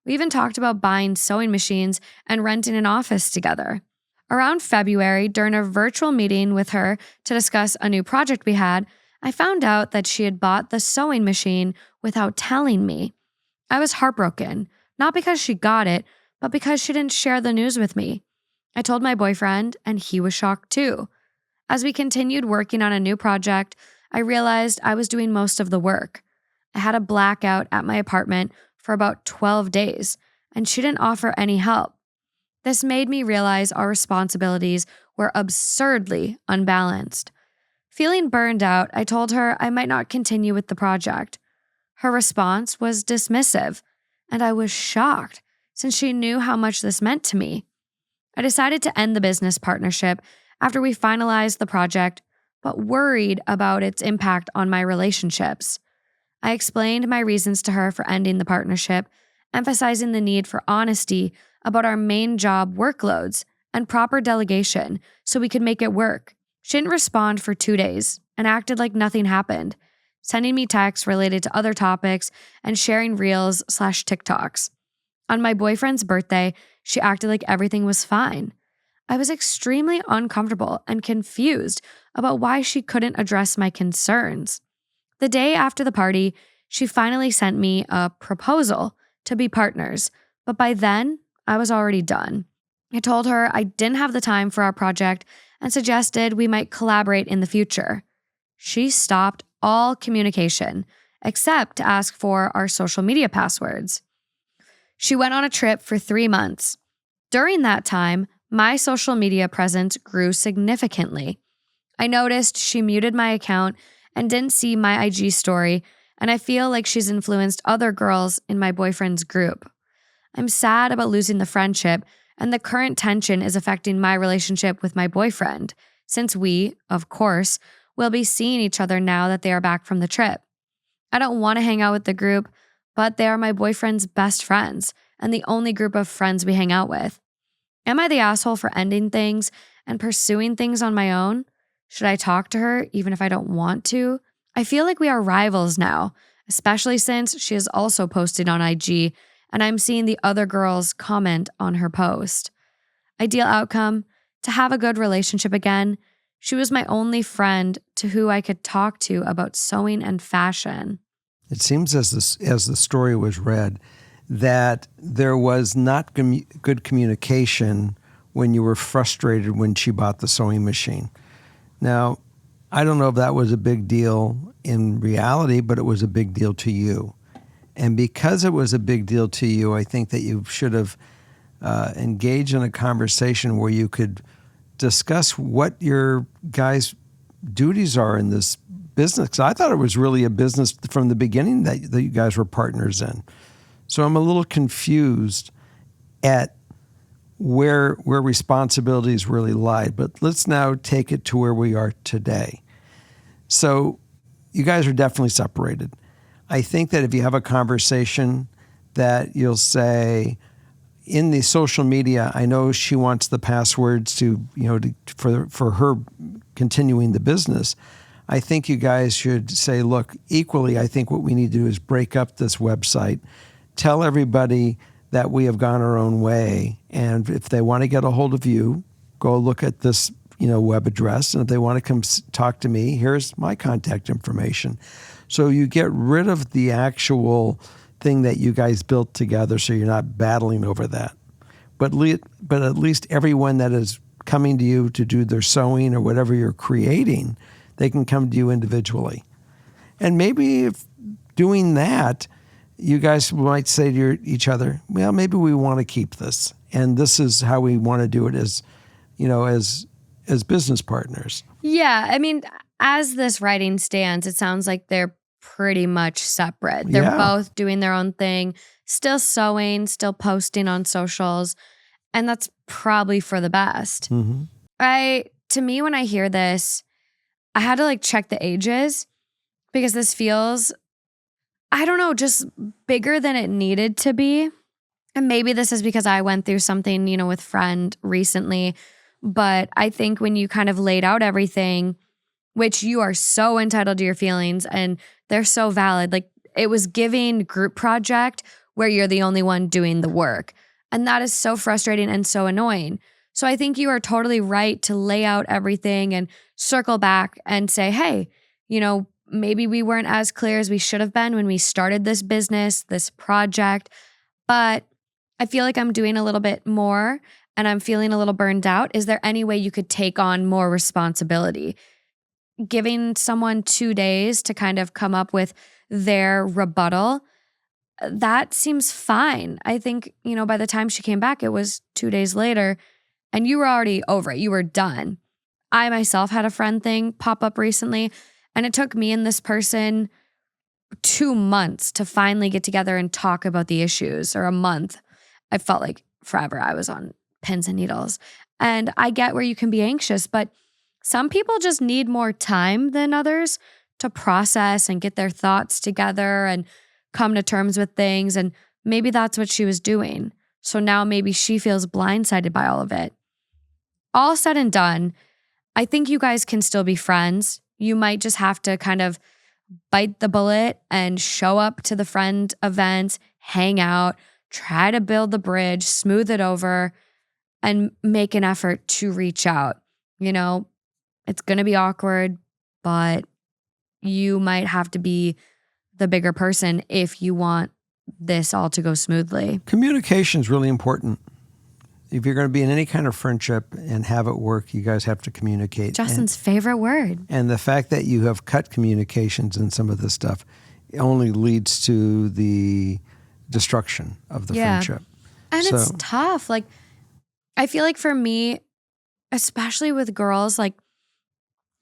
We even talked about buying sewing machines and renting an office together. Around February, during a virtual meeting with her to discuss a new project we had, I found out that she had bought the sewing machine without telling me. I was heartbroken, not because she got it, but because she didn't share the news with me. I told my boyfriend, and he was shocked too. As we continued working on a new project, I realized I was doing most of the work. I had a blackout at my apartment for about 12 days, and she didn't offer any help. This made me realize our responsibilities were absurdly unbalanced. Feeling burned out, I told her I might not continue with the project. Her response was dismissive, and I was shocked since she knew how much this meant to me. I decided to end the business partnership after we finalized the project, but worried about its impact on my relationships. I explained my reasons to her for ending the partnership, emphasizing the need for honesty about our main job workloads and proper delegation so we could make it work. She didn't respond for 2 days and acted like nothing happened, sending me texts related to other topics and sharing reels/TikToks. On my boyfriend's birthday, she acted like everything was fine. I was extremely uncomfortable and confused about why she couldn't address my concerns. The day after the party, she finally sent me a proposal to be partners, but by then, I was already done. I told her I didn't have the time for our project and suggested we might collaborate in the future. She stopped all communication, except to ask for our social media passwords. She went on a trip for 3 months. During that time, my social media presence grew significantly. I noticed she muted my account and didn't see my IG story, and I feel like she's influenced other girls in my boyfriend's group. I'm sad about losing the friendship, and the current tension is affecting my relationship with my boyfriend, since we, of course, will be seeing each other now that they are back from the trip. I don't want to hang out with the group, but they are my boyfriend's best friends and the only group of friends we hang out with. Am I the asshole for ending things and pursuing things on my own? Should I talk to her even if I don't want to? I feel like we are rivals now, especially since she is also posted on IG and I'm seeing the other girls comment on her post. Ideal outcome, to have a good relationship again. She was my only friend to who I could talk to about sewing and fashion. It seems as the story was read that there was not good communication when you were frustrated when she bought the sewing machine. Now, I don't know if that was a big deal in reality, but it was a big deal to you. And because it was a big deal to you, I think that you should have engaged in a conversation where you could discuss what your guys' duties are in this business. 'Cause I thought it was really a business from the beginning that you guys were partners in. So I'm a little confused at where responsibilities really lie. But let's now take it to where we are today. So you guys are definitely separated. I think that if you have a conversation that you'll say, in the social media, I know she wants the passwords for her continuing the business. I think you guys should say, look, equally, I think what we need to do is break up this website, tell everybody that we have gone our own way, and if they want to get a hold of you, go look at this web address, and if they want to come talk to me, here's my contact information. So you get rid of the actual thing that you guys built together, so you're not battling over that. But at least everyone that is coming to you to do their sewing or whatever you're creating, they can come to you individually. And maybe if doing that, you guys might say to each other, well, maybe we want to keep this, and this is how we want to do it as business partners. Yeah, I mean, as this writing stands, it sounds like they're pretty much separate. They're both doing their own thing, still sewing, still posting on socials, and that's probably for the best. Mm-hmm. To me, when I hear this, I had to check the ages because this feels, I don't know, just bigger than it needed to be. And maybe this is because I went through something, with friend recently, but I think when you kind of laid out everything, which you are so entitled to your feelings and they're so valid, it was giving group project where you're the only one doing the work. And that is so frustrating and so annoying. So I think you are totally right to lay out everything and circle back and say, hey, maybe we weren't as clear as we should have been when we started this business, this project, but I feel like I'm doing a little bit more and I'm feeling a little burned out. Is there any way you could take on more responsibility? Giving someone 2 days to kind of come up with their rebuttal, that seems fine. I think, by the time she came back, it was 2 days later and you were already over it. You were done. I myself had a friend thing pop up recently, and it took me and this person 2 months to finally get together and talk about the issues, or a month. I felt like forever. I was on pins and needles. And I get where you can be anxious, but some people just need more time than others to process and get their thoughts together and come to terms with things. And maybe that's what she was doing. So now maybe she feels blindsided by all of it. All said and done, I think you guys can still be friends. You might just have to kind of bite the bullet and show up to the friend events, hang out, try to build the bridge, smooth it over, and make an effort to reach out. It's going to be awkward, but you might have to be the bigger person if you want this all to go smoothly. Communication is really important. If you're going to be in any kind of friendship and have it work, you guys have to communicate. Justin's favorite word. And the fact that you have cut communications and some of this stuff only leads to the destruction of the friendship. And it's tough. Like, I feel like for me, especially with girls, like,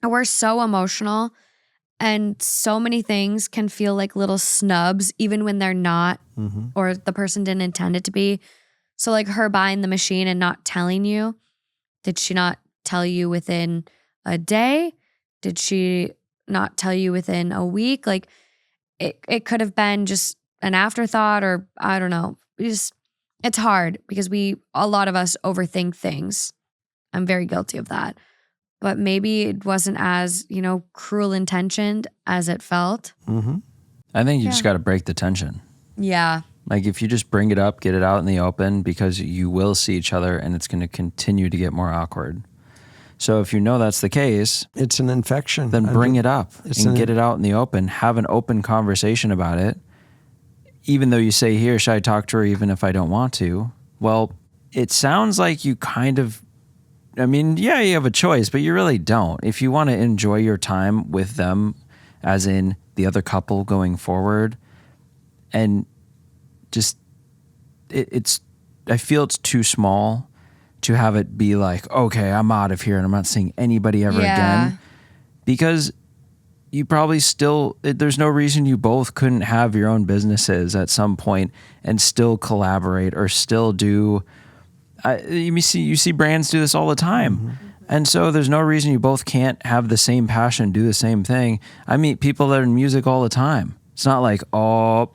we're so emotional and so many things can feel like little snubs, even when they're not, or the person didn't intend it to be. So like her buying the machine and not telling you, did she not tell you within a day? Did she not tell you within a week? Like it could have been just an afterthought, or I don't know. It's hard because a lot of us overthink things. I'm very guilty of that. But maybe it wasn't as, cruel intentioned as it felt. I think you just got to break the tension. Yeah. Like if you just bring it up, get it out in the open, because you will see each other and it's going to continue to get more awkward. So if you know that's the case, it's an infection. Then bring it up and get it out in the open. Have an open conversation about it. Even though you say, here, should I talk to her even if I don't want to? Well, it sounds like you kind of, you have a choice, but you really don't. If you want to enjoy your time with them, as in the other couple going forward, and just I feel it's too small to have it be like, okay, I'm out of here and I'm not seeing anybody ever again. Because you probably there's no reason you both couldn't have your own businesses at some point and still collaborate or still do. You see brands do this all the time. And so there's no reason you both can't have the same passion, do the same thing. I meet people that are in music all the time. It's not like, oh,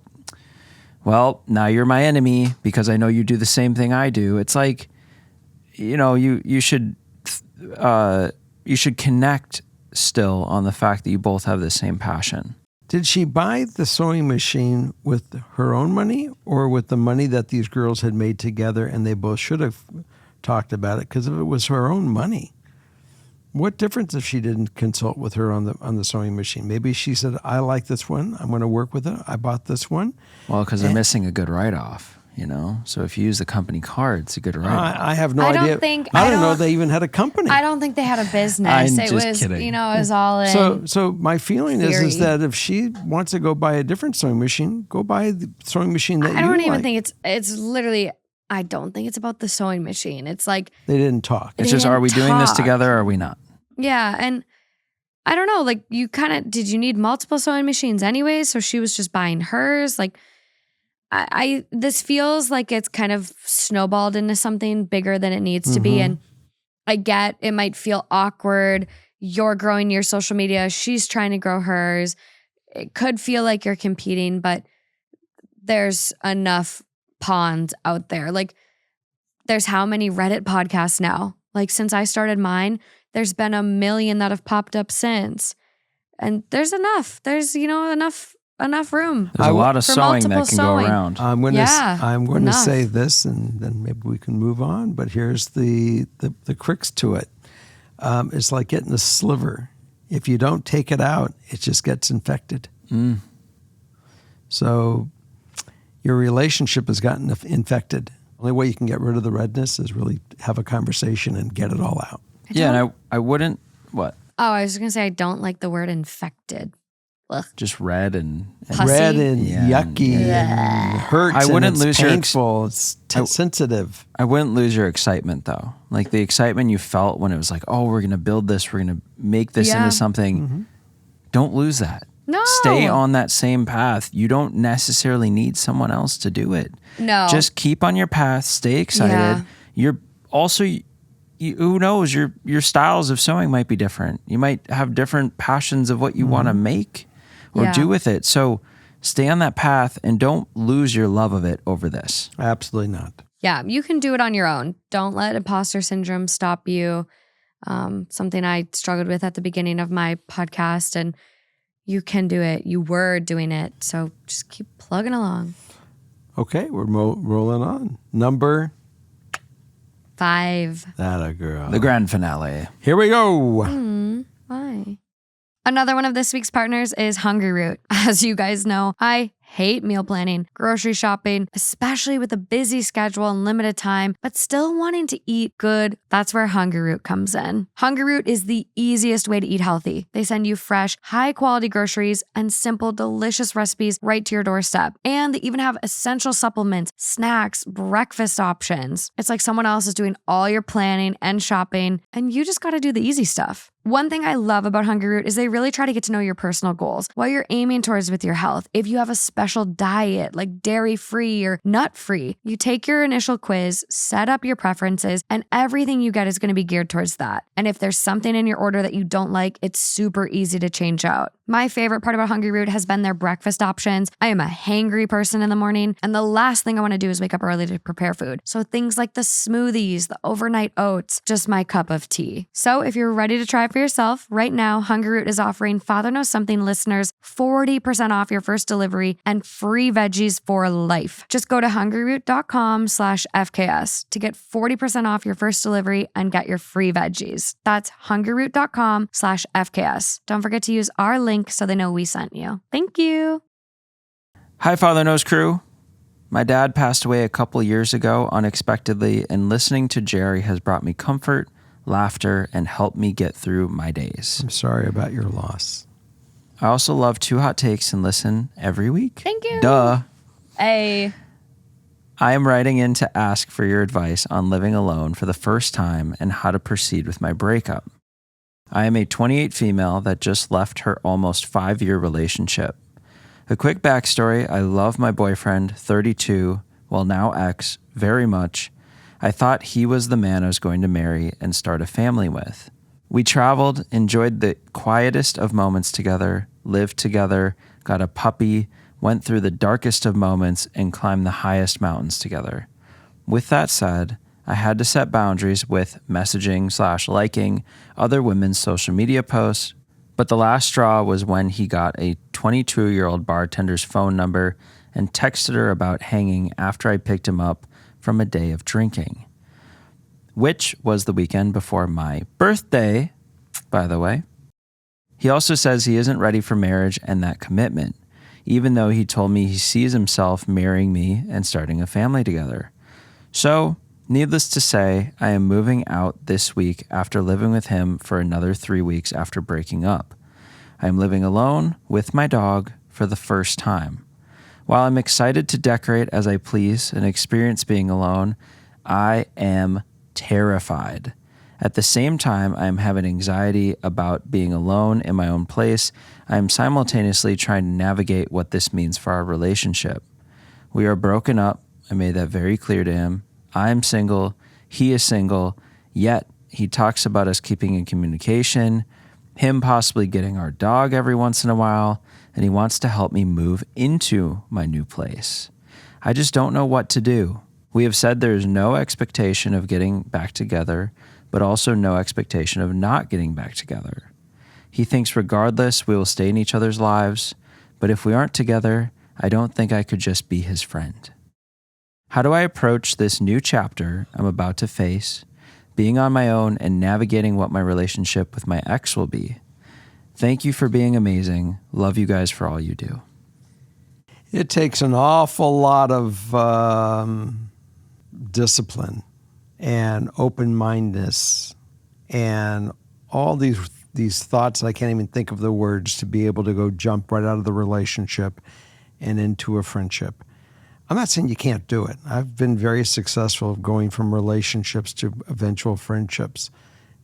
well, now you're my enemy because I know you do the same thing I do. It's like, you should connect still on the fact that you both have the same passion. Did she buy the sewing machine with her own money or with the money that these girls had made together, and they both should have talked about it? Because if it was her own money, what difference if she didn't consult with her on the sewing machine? Maybe she said, I like this one. I'm going to work with it. I bought this one. Well, because they're missing a good write-off, So if you use the company card, it's a good write-off. I have no idea. I don't know they even had a company. I don't think they had a business. I'm just kidding. It was all in. So my feeling is that if she wants to go buy a different sewing machine, go buy the sewing machine that you like. I don't even think it's literally, I don't think it's about the sewing machine. It's like they didn't talk. It's just, are we doing this together or are we not? Yeah. And I don't know, like did you need multiple sewing machines anyways? So she was just buying hers. Like this feels like it's kind of snowballed into something bigger than it needs to be. And I get it might feel awkward. You're growing your social media. She's trying to grow hers. It could feel like you're competing, but there's enough ponds out there. Like there's how many Reddit podcasts now? Like since I started mine, there's been 1 million that have popped up since. And there's enough. There's, enough enough room. There's a lot of for sewing that multiple can sewing. go around. I'm going to enough. say this, and then maybe we can move on. But here's the crux to it. It's like getting a sliver. If you don't take it out, it just gets infected. So your relationship has gotten infected. The only way you can get rid of the redness is really have a conversation and get it all out. Yeah, and I wouldn't, what? Oh, I was going to say I don't like the word infected. Ugh. Just red and Pussy. Red and Yeah, yucky and hurts. I wouldn't and it's lose your painful. It's sensitive. I wouldn't lose your excitement though. Like the excitement you felt when it was like, oh, we're going to build this. We're going to make this into something. Don't lose that. No. Stay on that same path. You don't necessarily need someone else to do it. No. Just keep on your path. Stay excited. Yeah. You're also, who knows, your styles of sewing might be different. You might have different passions of what you want to make or do with it. So stay on that path and don't lose your love of it over this. Absolutely not. Yeah, you can do it on your own. Don't let imposter syndrome stop you. Something I struggled with at the beginning of my podcast, and you can do it. You were doing it. So just keep plugging along. Okay, we're rolling on. Number 5. that a girl. The grand finale. Here we go. Why? Another one of this week's partners is Hungry Root. As you guys know, I hate meal planning, grocery shopping, especially with a busy schedule and limited time, but still wanting to eat good. That's where Hungry Root comes in. Hungry Root is the easiest way to eat healthy. They send you fresh, high quality groceries and simple, delicious recipes right to your doorstep. And they even have essential supplements, snacks, breakfast options. It's like someone else is doing all your planning and shopping, and you just got to do the easy stuff. One thing I love about Hungry Root is they really try to get to know your personal goals, what you're aiming towards with your health. If you have a special diet like dairy-free or nut-free, you take your initial quiz, set up your preferences, and everything you get is going to be geared towards that. And if there's something in your order that you don't like, it's super easy to change out. My favorite part about Hungry Root has been their breakfast options. I am a hangry person in the morning, and the last thing I want to do is wake up early to prepare food. So things like the smoothies, the overnight oats, just my cup of tea. So if you're ready to try it for yourself, right now, Hungry Root is offering Father Knows Something listeners 40% off your first delivery and free veggies for life. Just go to hungryroot.com/FKS to get 40% off your first delivery and get your free veggies. That's hungryroot.com/FKS. Don't forget to use our link so they know we sent you. Thank you. Hi, Father Knows crew. My dad passed away a couple years ago unexpectedly, and listening to Jerry has brought me comfort, laughter, and helped me get through my days. I'm sorry about your loss. I also love Two Hot Takes and listen every week. Thank you. Duh. Hey. I am writing in to ask for your advice on living alone for the first time and how to proceed with my breakup. I am a 28 female that just left her almost 5-year relationship. A quick backstory, I love my boyfriend, 32, well now ex, very much. I thought he was the man I was going to marry and start a family with. We traveled, enjoyed the quietest of moments together, lived together, got a puppy, went through the darkest of moments, and climbed the highest mountains together. With that said, I had to set boundaries with messaging/liking other women's social media posts, but the last straw was when he got a 22-year-old bartender's phone number and texted her about hanging after I picked him up from a day of drinking, which was the weekend before my birthday, by the way. He also says he isn't ready for marriage and that commitment, even though he told me he sees himself marrying me and starting a family together. So, needless to say, I am moving out this week after living with him for another 3 weeks after breaking up. I am living alone with my dog for the first time. While I'm excited to decorate as I please and experience being alone, I am terrified. At the same time, I am having anxiety about being alone in my own place. I am simultaneously trying to navigate what this means for our relationship. We are broken up. I made that very clear to him. I am single. He is single. Yet he talks about us keeping in communication, him possibly getting our dog every once in a while, and he wants to help me move into my new place. I just don't know what to do. We have said there is no expectation of getting back together, but also no expectation of not getting back together. He thinks regardless, we will stay in each other's lives, but if we aren't together, I don't think I could just be his friend. How do I approach this new chapter I'm about to face, being on my own and navigating what my relationship with my ex will be? Thank you for being amazing. Love you guys for all you do. It takes an awful lot of discipline and open-mindedness and all these thoughts. I can't even think of the words to be able to go jump right out of the relationship and into a friendship. I'm not saying you can't do it. I've been very successful going from relationships to eventual friendships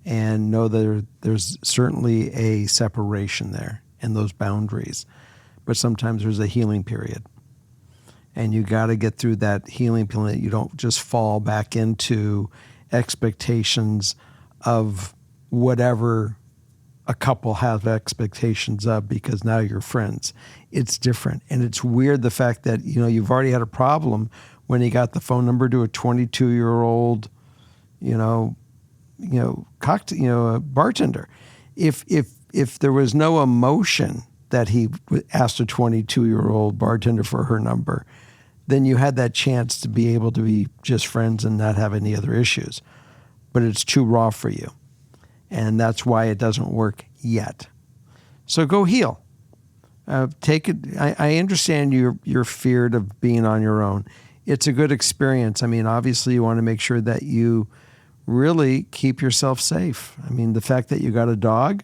and know that there's certainly a separation there and those boundaries. But sometimes there's a healing period. And you got to get through that healing period. You don't just fall back into expectations of whatever a couple have expectations of because now you're friends. It's different. And it's weird the fact that, you've already had a problem when you got the phone number to a 22-year-old, bartender. If there was no emotion that he asked a 22-year-old bartender for her number, then you had that chance to be able to be just friends and not have any other issues. But it's too raw for you. And that's why it doesn't work yet. So go heal. Take it. I understand you're feared of being on your own. It's a good experience. I mean, obviously you want to make sure that you really keep yourself safe. I mean, the fact that you got a dog,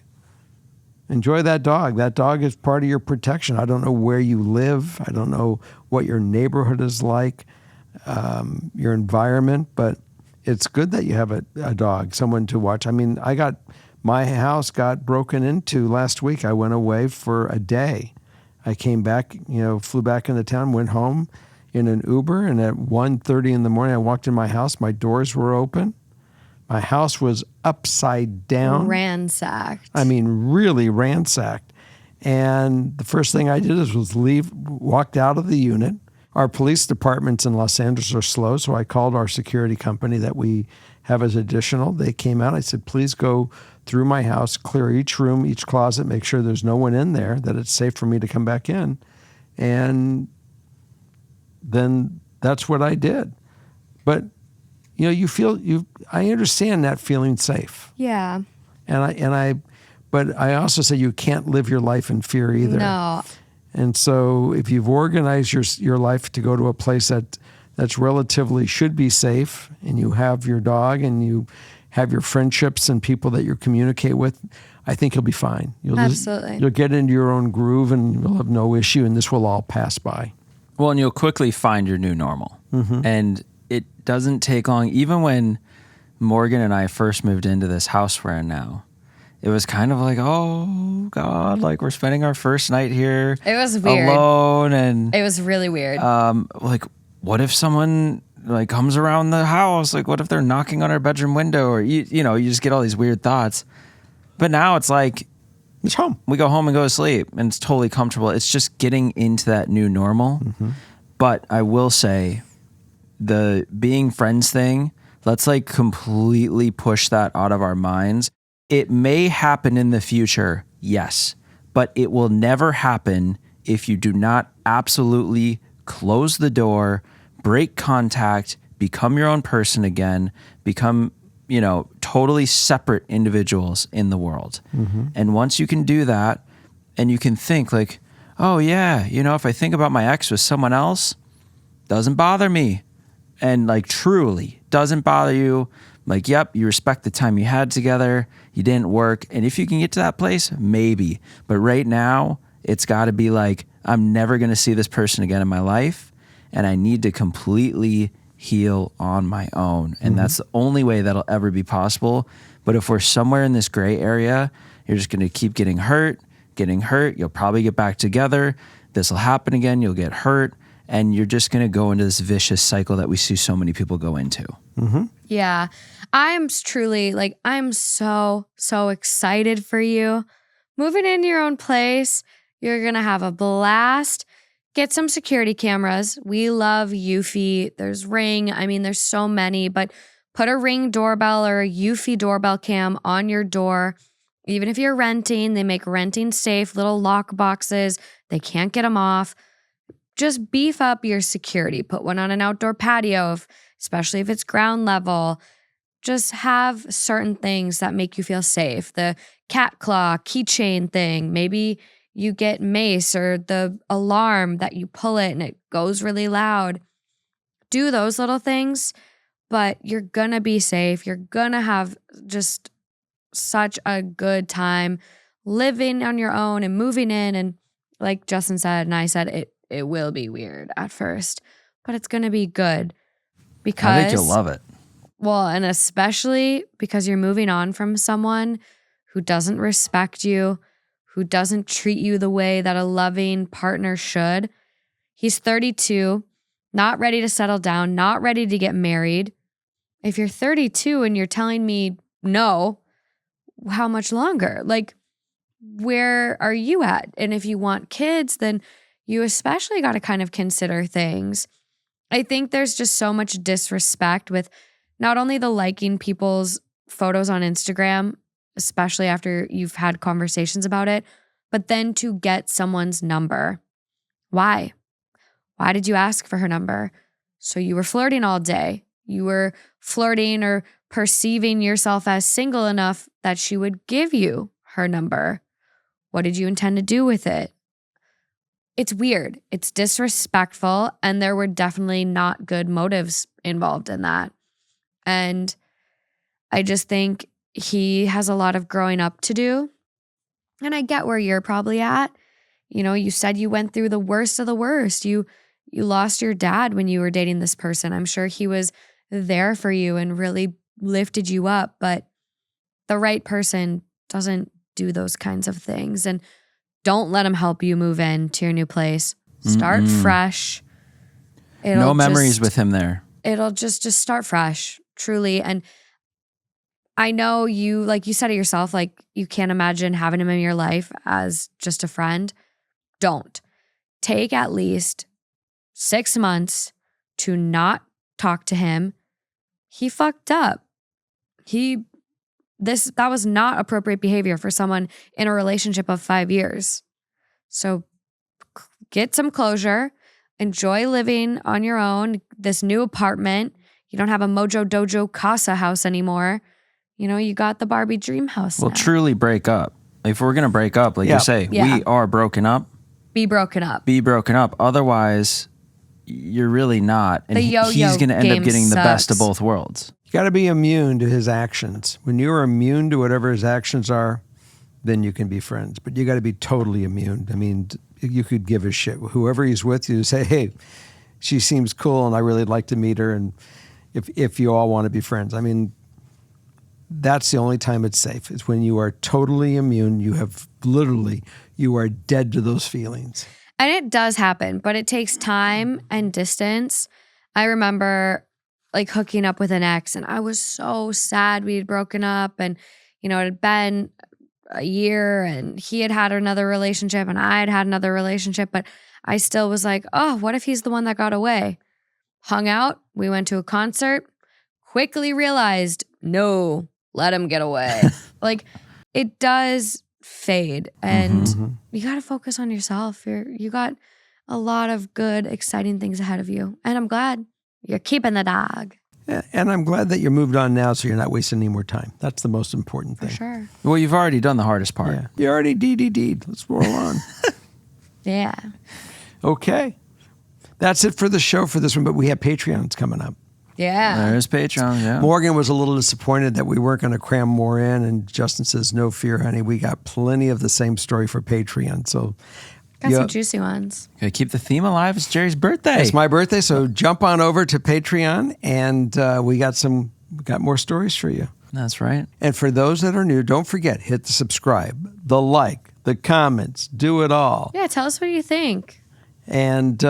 enjoy that dog. That dog is part of your protection. I don't know where you live. I don't know what your neighborhood is like, your environment, but it's good that you have a dog, someone to watch. I mean, my house got broken into last week. I went away for a day. I came back, flew back into town, went home in an Uber, and at 1:30 in the morning, I walked in my house. My doors were open. My house was upside down. Ransacked. I mean, really ransacked. And the first thing I did was walked out of the unit. Our police departments in Los Angeles are slow, so I called our security company that we have as additional. They came out. I said, please go through my house, clear each room, each closet, make sure there's no one in there, that it's safe for me to come back in. And then that's what I did. But I understand that feeling safe. Yeah. But I also say you can't live your life in fear either. No. And so if you've organized your life to go to a place that's relatively should be safe, and you have your dog and you have your friendships and people that you communicate with, I think you'll be fine. Absolutely. You'll get into your own groove and you'll have no issue, and this will all pass by. Well, and you'll quickly find your new normal. Mm-hmm. And it doesn't take long. Even when Morgan and I first moved into this house we're in now, it was kind of like, oh God, like we're spending our first night here. It was weird. Alone, and it was really weird. Like, what if someone like comes around the house? Like, what if they're knocking on our bedroom window? Or you just get all these weird thoughts. But now it's like, it's home. We go home and go to sleep, and it's totally comfortable. It's just getting into that new normal. Mm-hmm. But I will say, the being friends thing, let's like completely push that out of our minds. It may happen in the future, yes, but it will never happen if you do not absolutely close the door, break contact, become your own person again, become, totally separate individuals in the world. Mm-hmm. And once you can do that, and you can think like, oh yeah, if I think about my ex with someone else, doesn't bother me. And like truly doesn't bother you. Like, yep, you respect the time you had together. You didn't work. And if you can get to that place, maybe. But right now, it's got to be like, I'm never going to see this person again in my life. And I need to completely heal on my own. And that's the only way that'll ever be possible. But if we're somewhere in this gray area, you're just going to keep getting hurt. You'll probably get back together. This will happen again. You'll get hurt. And you're just going to go into this vicious cycle that we see so many people go into. Mm-hmm. Yeah. I'm truly I'm so excited for you. Moving into your own place, you're going to have a blast. Get some security cameras. We love Eufy. There's Ring. I mean, there's so many, but put a Ring doorbell or a Eufy doorbell cam on your door. Even if you're renting, they make renting safe, little lock boxes. They can't get them off. Just beef up your security. Put one on an outdoor patio, especially if it's ground level. Just have certain things that make you feel safe. The cat claw, keychain thing. Maybe you get mace or the alarm that you pull it and it goes really loud. Do those little things, but you're gonna be safe. You're gonna have just such a good time living on your own and moving in. And like Justin said, and I said, it will be weird at first, but it's gonna be good because I think you'll love it. Well, and especially because you're moving on from someone who doesn't respect you, who doesn't treat you the way that a loving partner should. He's 32, not ready to settle down, not ready to get married. If you're 32 and you're telling me no, how much longer? Like, where are you at? And if you want kids, then you especially got to kind of consider things. I think there's just so much disrespect with not only the liking people's photos on Instagram, especially after you've had conversations about it, but then to get someone's number. Why? Why did you ask for her number? So you were flirting all day. You were flirting or perceiving yourself as single enough that she would give you her number. What did you intend to do with it? It's weird. It's disrespectful, and there were definitely not good motives involved in that. And I just think he has a lot of growing up to do. And I get where you're probably at. You know, you said you went through the worst of the worst. You lost your dad when you were dating this person. I'm sure he was there for you and really lifted you up, but the right person doesn't do those kinds of things. And don't let him help you move in to your new place. Start fresh. No memories with him there. It'll just start fresh, truly. And I know you, like you said it yourself, like you can't imagine having him in your life as just a friend. Don't. Take at least 6 months to not talk to him. He fucked up. That was not appropriate behavior for someone in a relationship of 5 years. So get some closure. Enjoy living on your own. This new apartment. You don't have a Mojo Dojo Casa house anymore. You know, you got the Barbie dream house Well, now. truly break up. If we're going to break up, like you say, we are broken up. Be broken up. Be broken up. Otherwise, you're really not. And The yo-yo he's going to end game up getting the best of sucks. both worlds. You got to be immune to his actions. When you're immune to whatever his actions are, then you can be friends. But you got to be totally immune. I mean, you could give a shit. Whoever he's with, you say, hey, she seems cool and I really like to meet her. And if you all want to be friends, I mean, that's the only time it's safe. It's when you are totally immune. You are dead to those feelings. And it does happen, but it takes time and distance. I remember like hooking up with an ex and I was so sad we had broken up, and you know, it had been a year and he had had another relationship and I had had another relationship, but I still was like, oh, what if he's the one that got away? Hung out, we went to a concert, quickly realized, no, let him get away. Like, it does fade, and you got to focus on yourself. You got a lot of good, exciting things ahead of you, and I'm glad you're keeping the dog. Yeah, and I'm glad that you moved on now so you're not wasting any more time. That's the most important thing. For sure. Well, you've already done the hardest part. Yeah. You already DDD'd. Let's roll on. Yeah. Okay. That's it for the show for this one, but we have Patreons coming up. Yeah. There's Patreon, yeah. Morgan was a little disappointed that we weren't going to cram more in, and Justin says, no fear, honey. We got plenty of the same story for Patreon. So Got some juicy ones. Okay, keep the theme alive. It's Jerry's birthday. It's my birthday, so jump on over to Patreon, and we got more stories for you. That's right. And for those that are new, don't forget, hit the subscribe, the like, the comments, do it all. Yeah, tell us what you think. And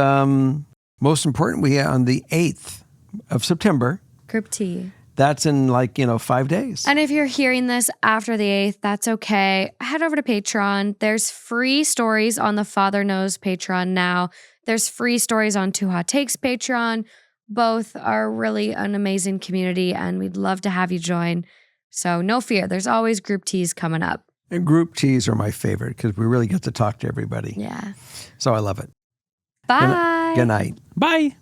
most important, we are on the 8th of September. Group T. That's in 5 days. And if you're hearing this after the 8th, that's okay. Head over to Patreon. There's free stories on the Father Knows Patreon now. There's free stories on Two Hot Takes Patreon. Both are really an amazing community, and we'd love to have you join. So no fear. There's always Group T's coming up. And group teas are my favorite because we really get to talk to everybody. Yeah. So I love it. Bye. Good night. Bye.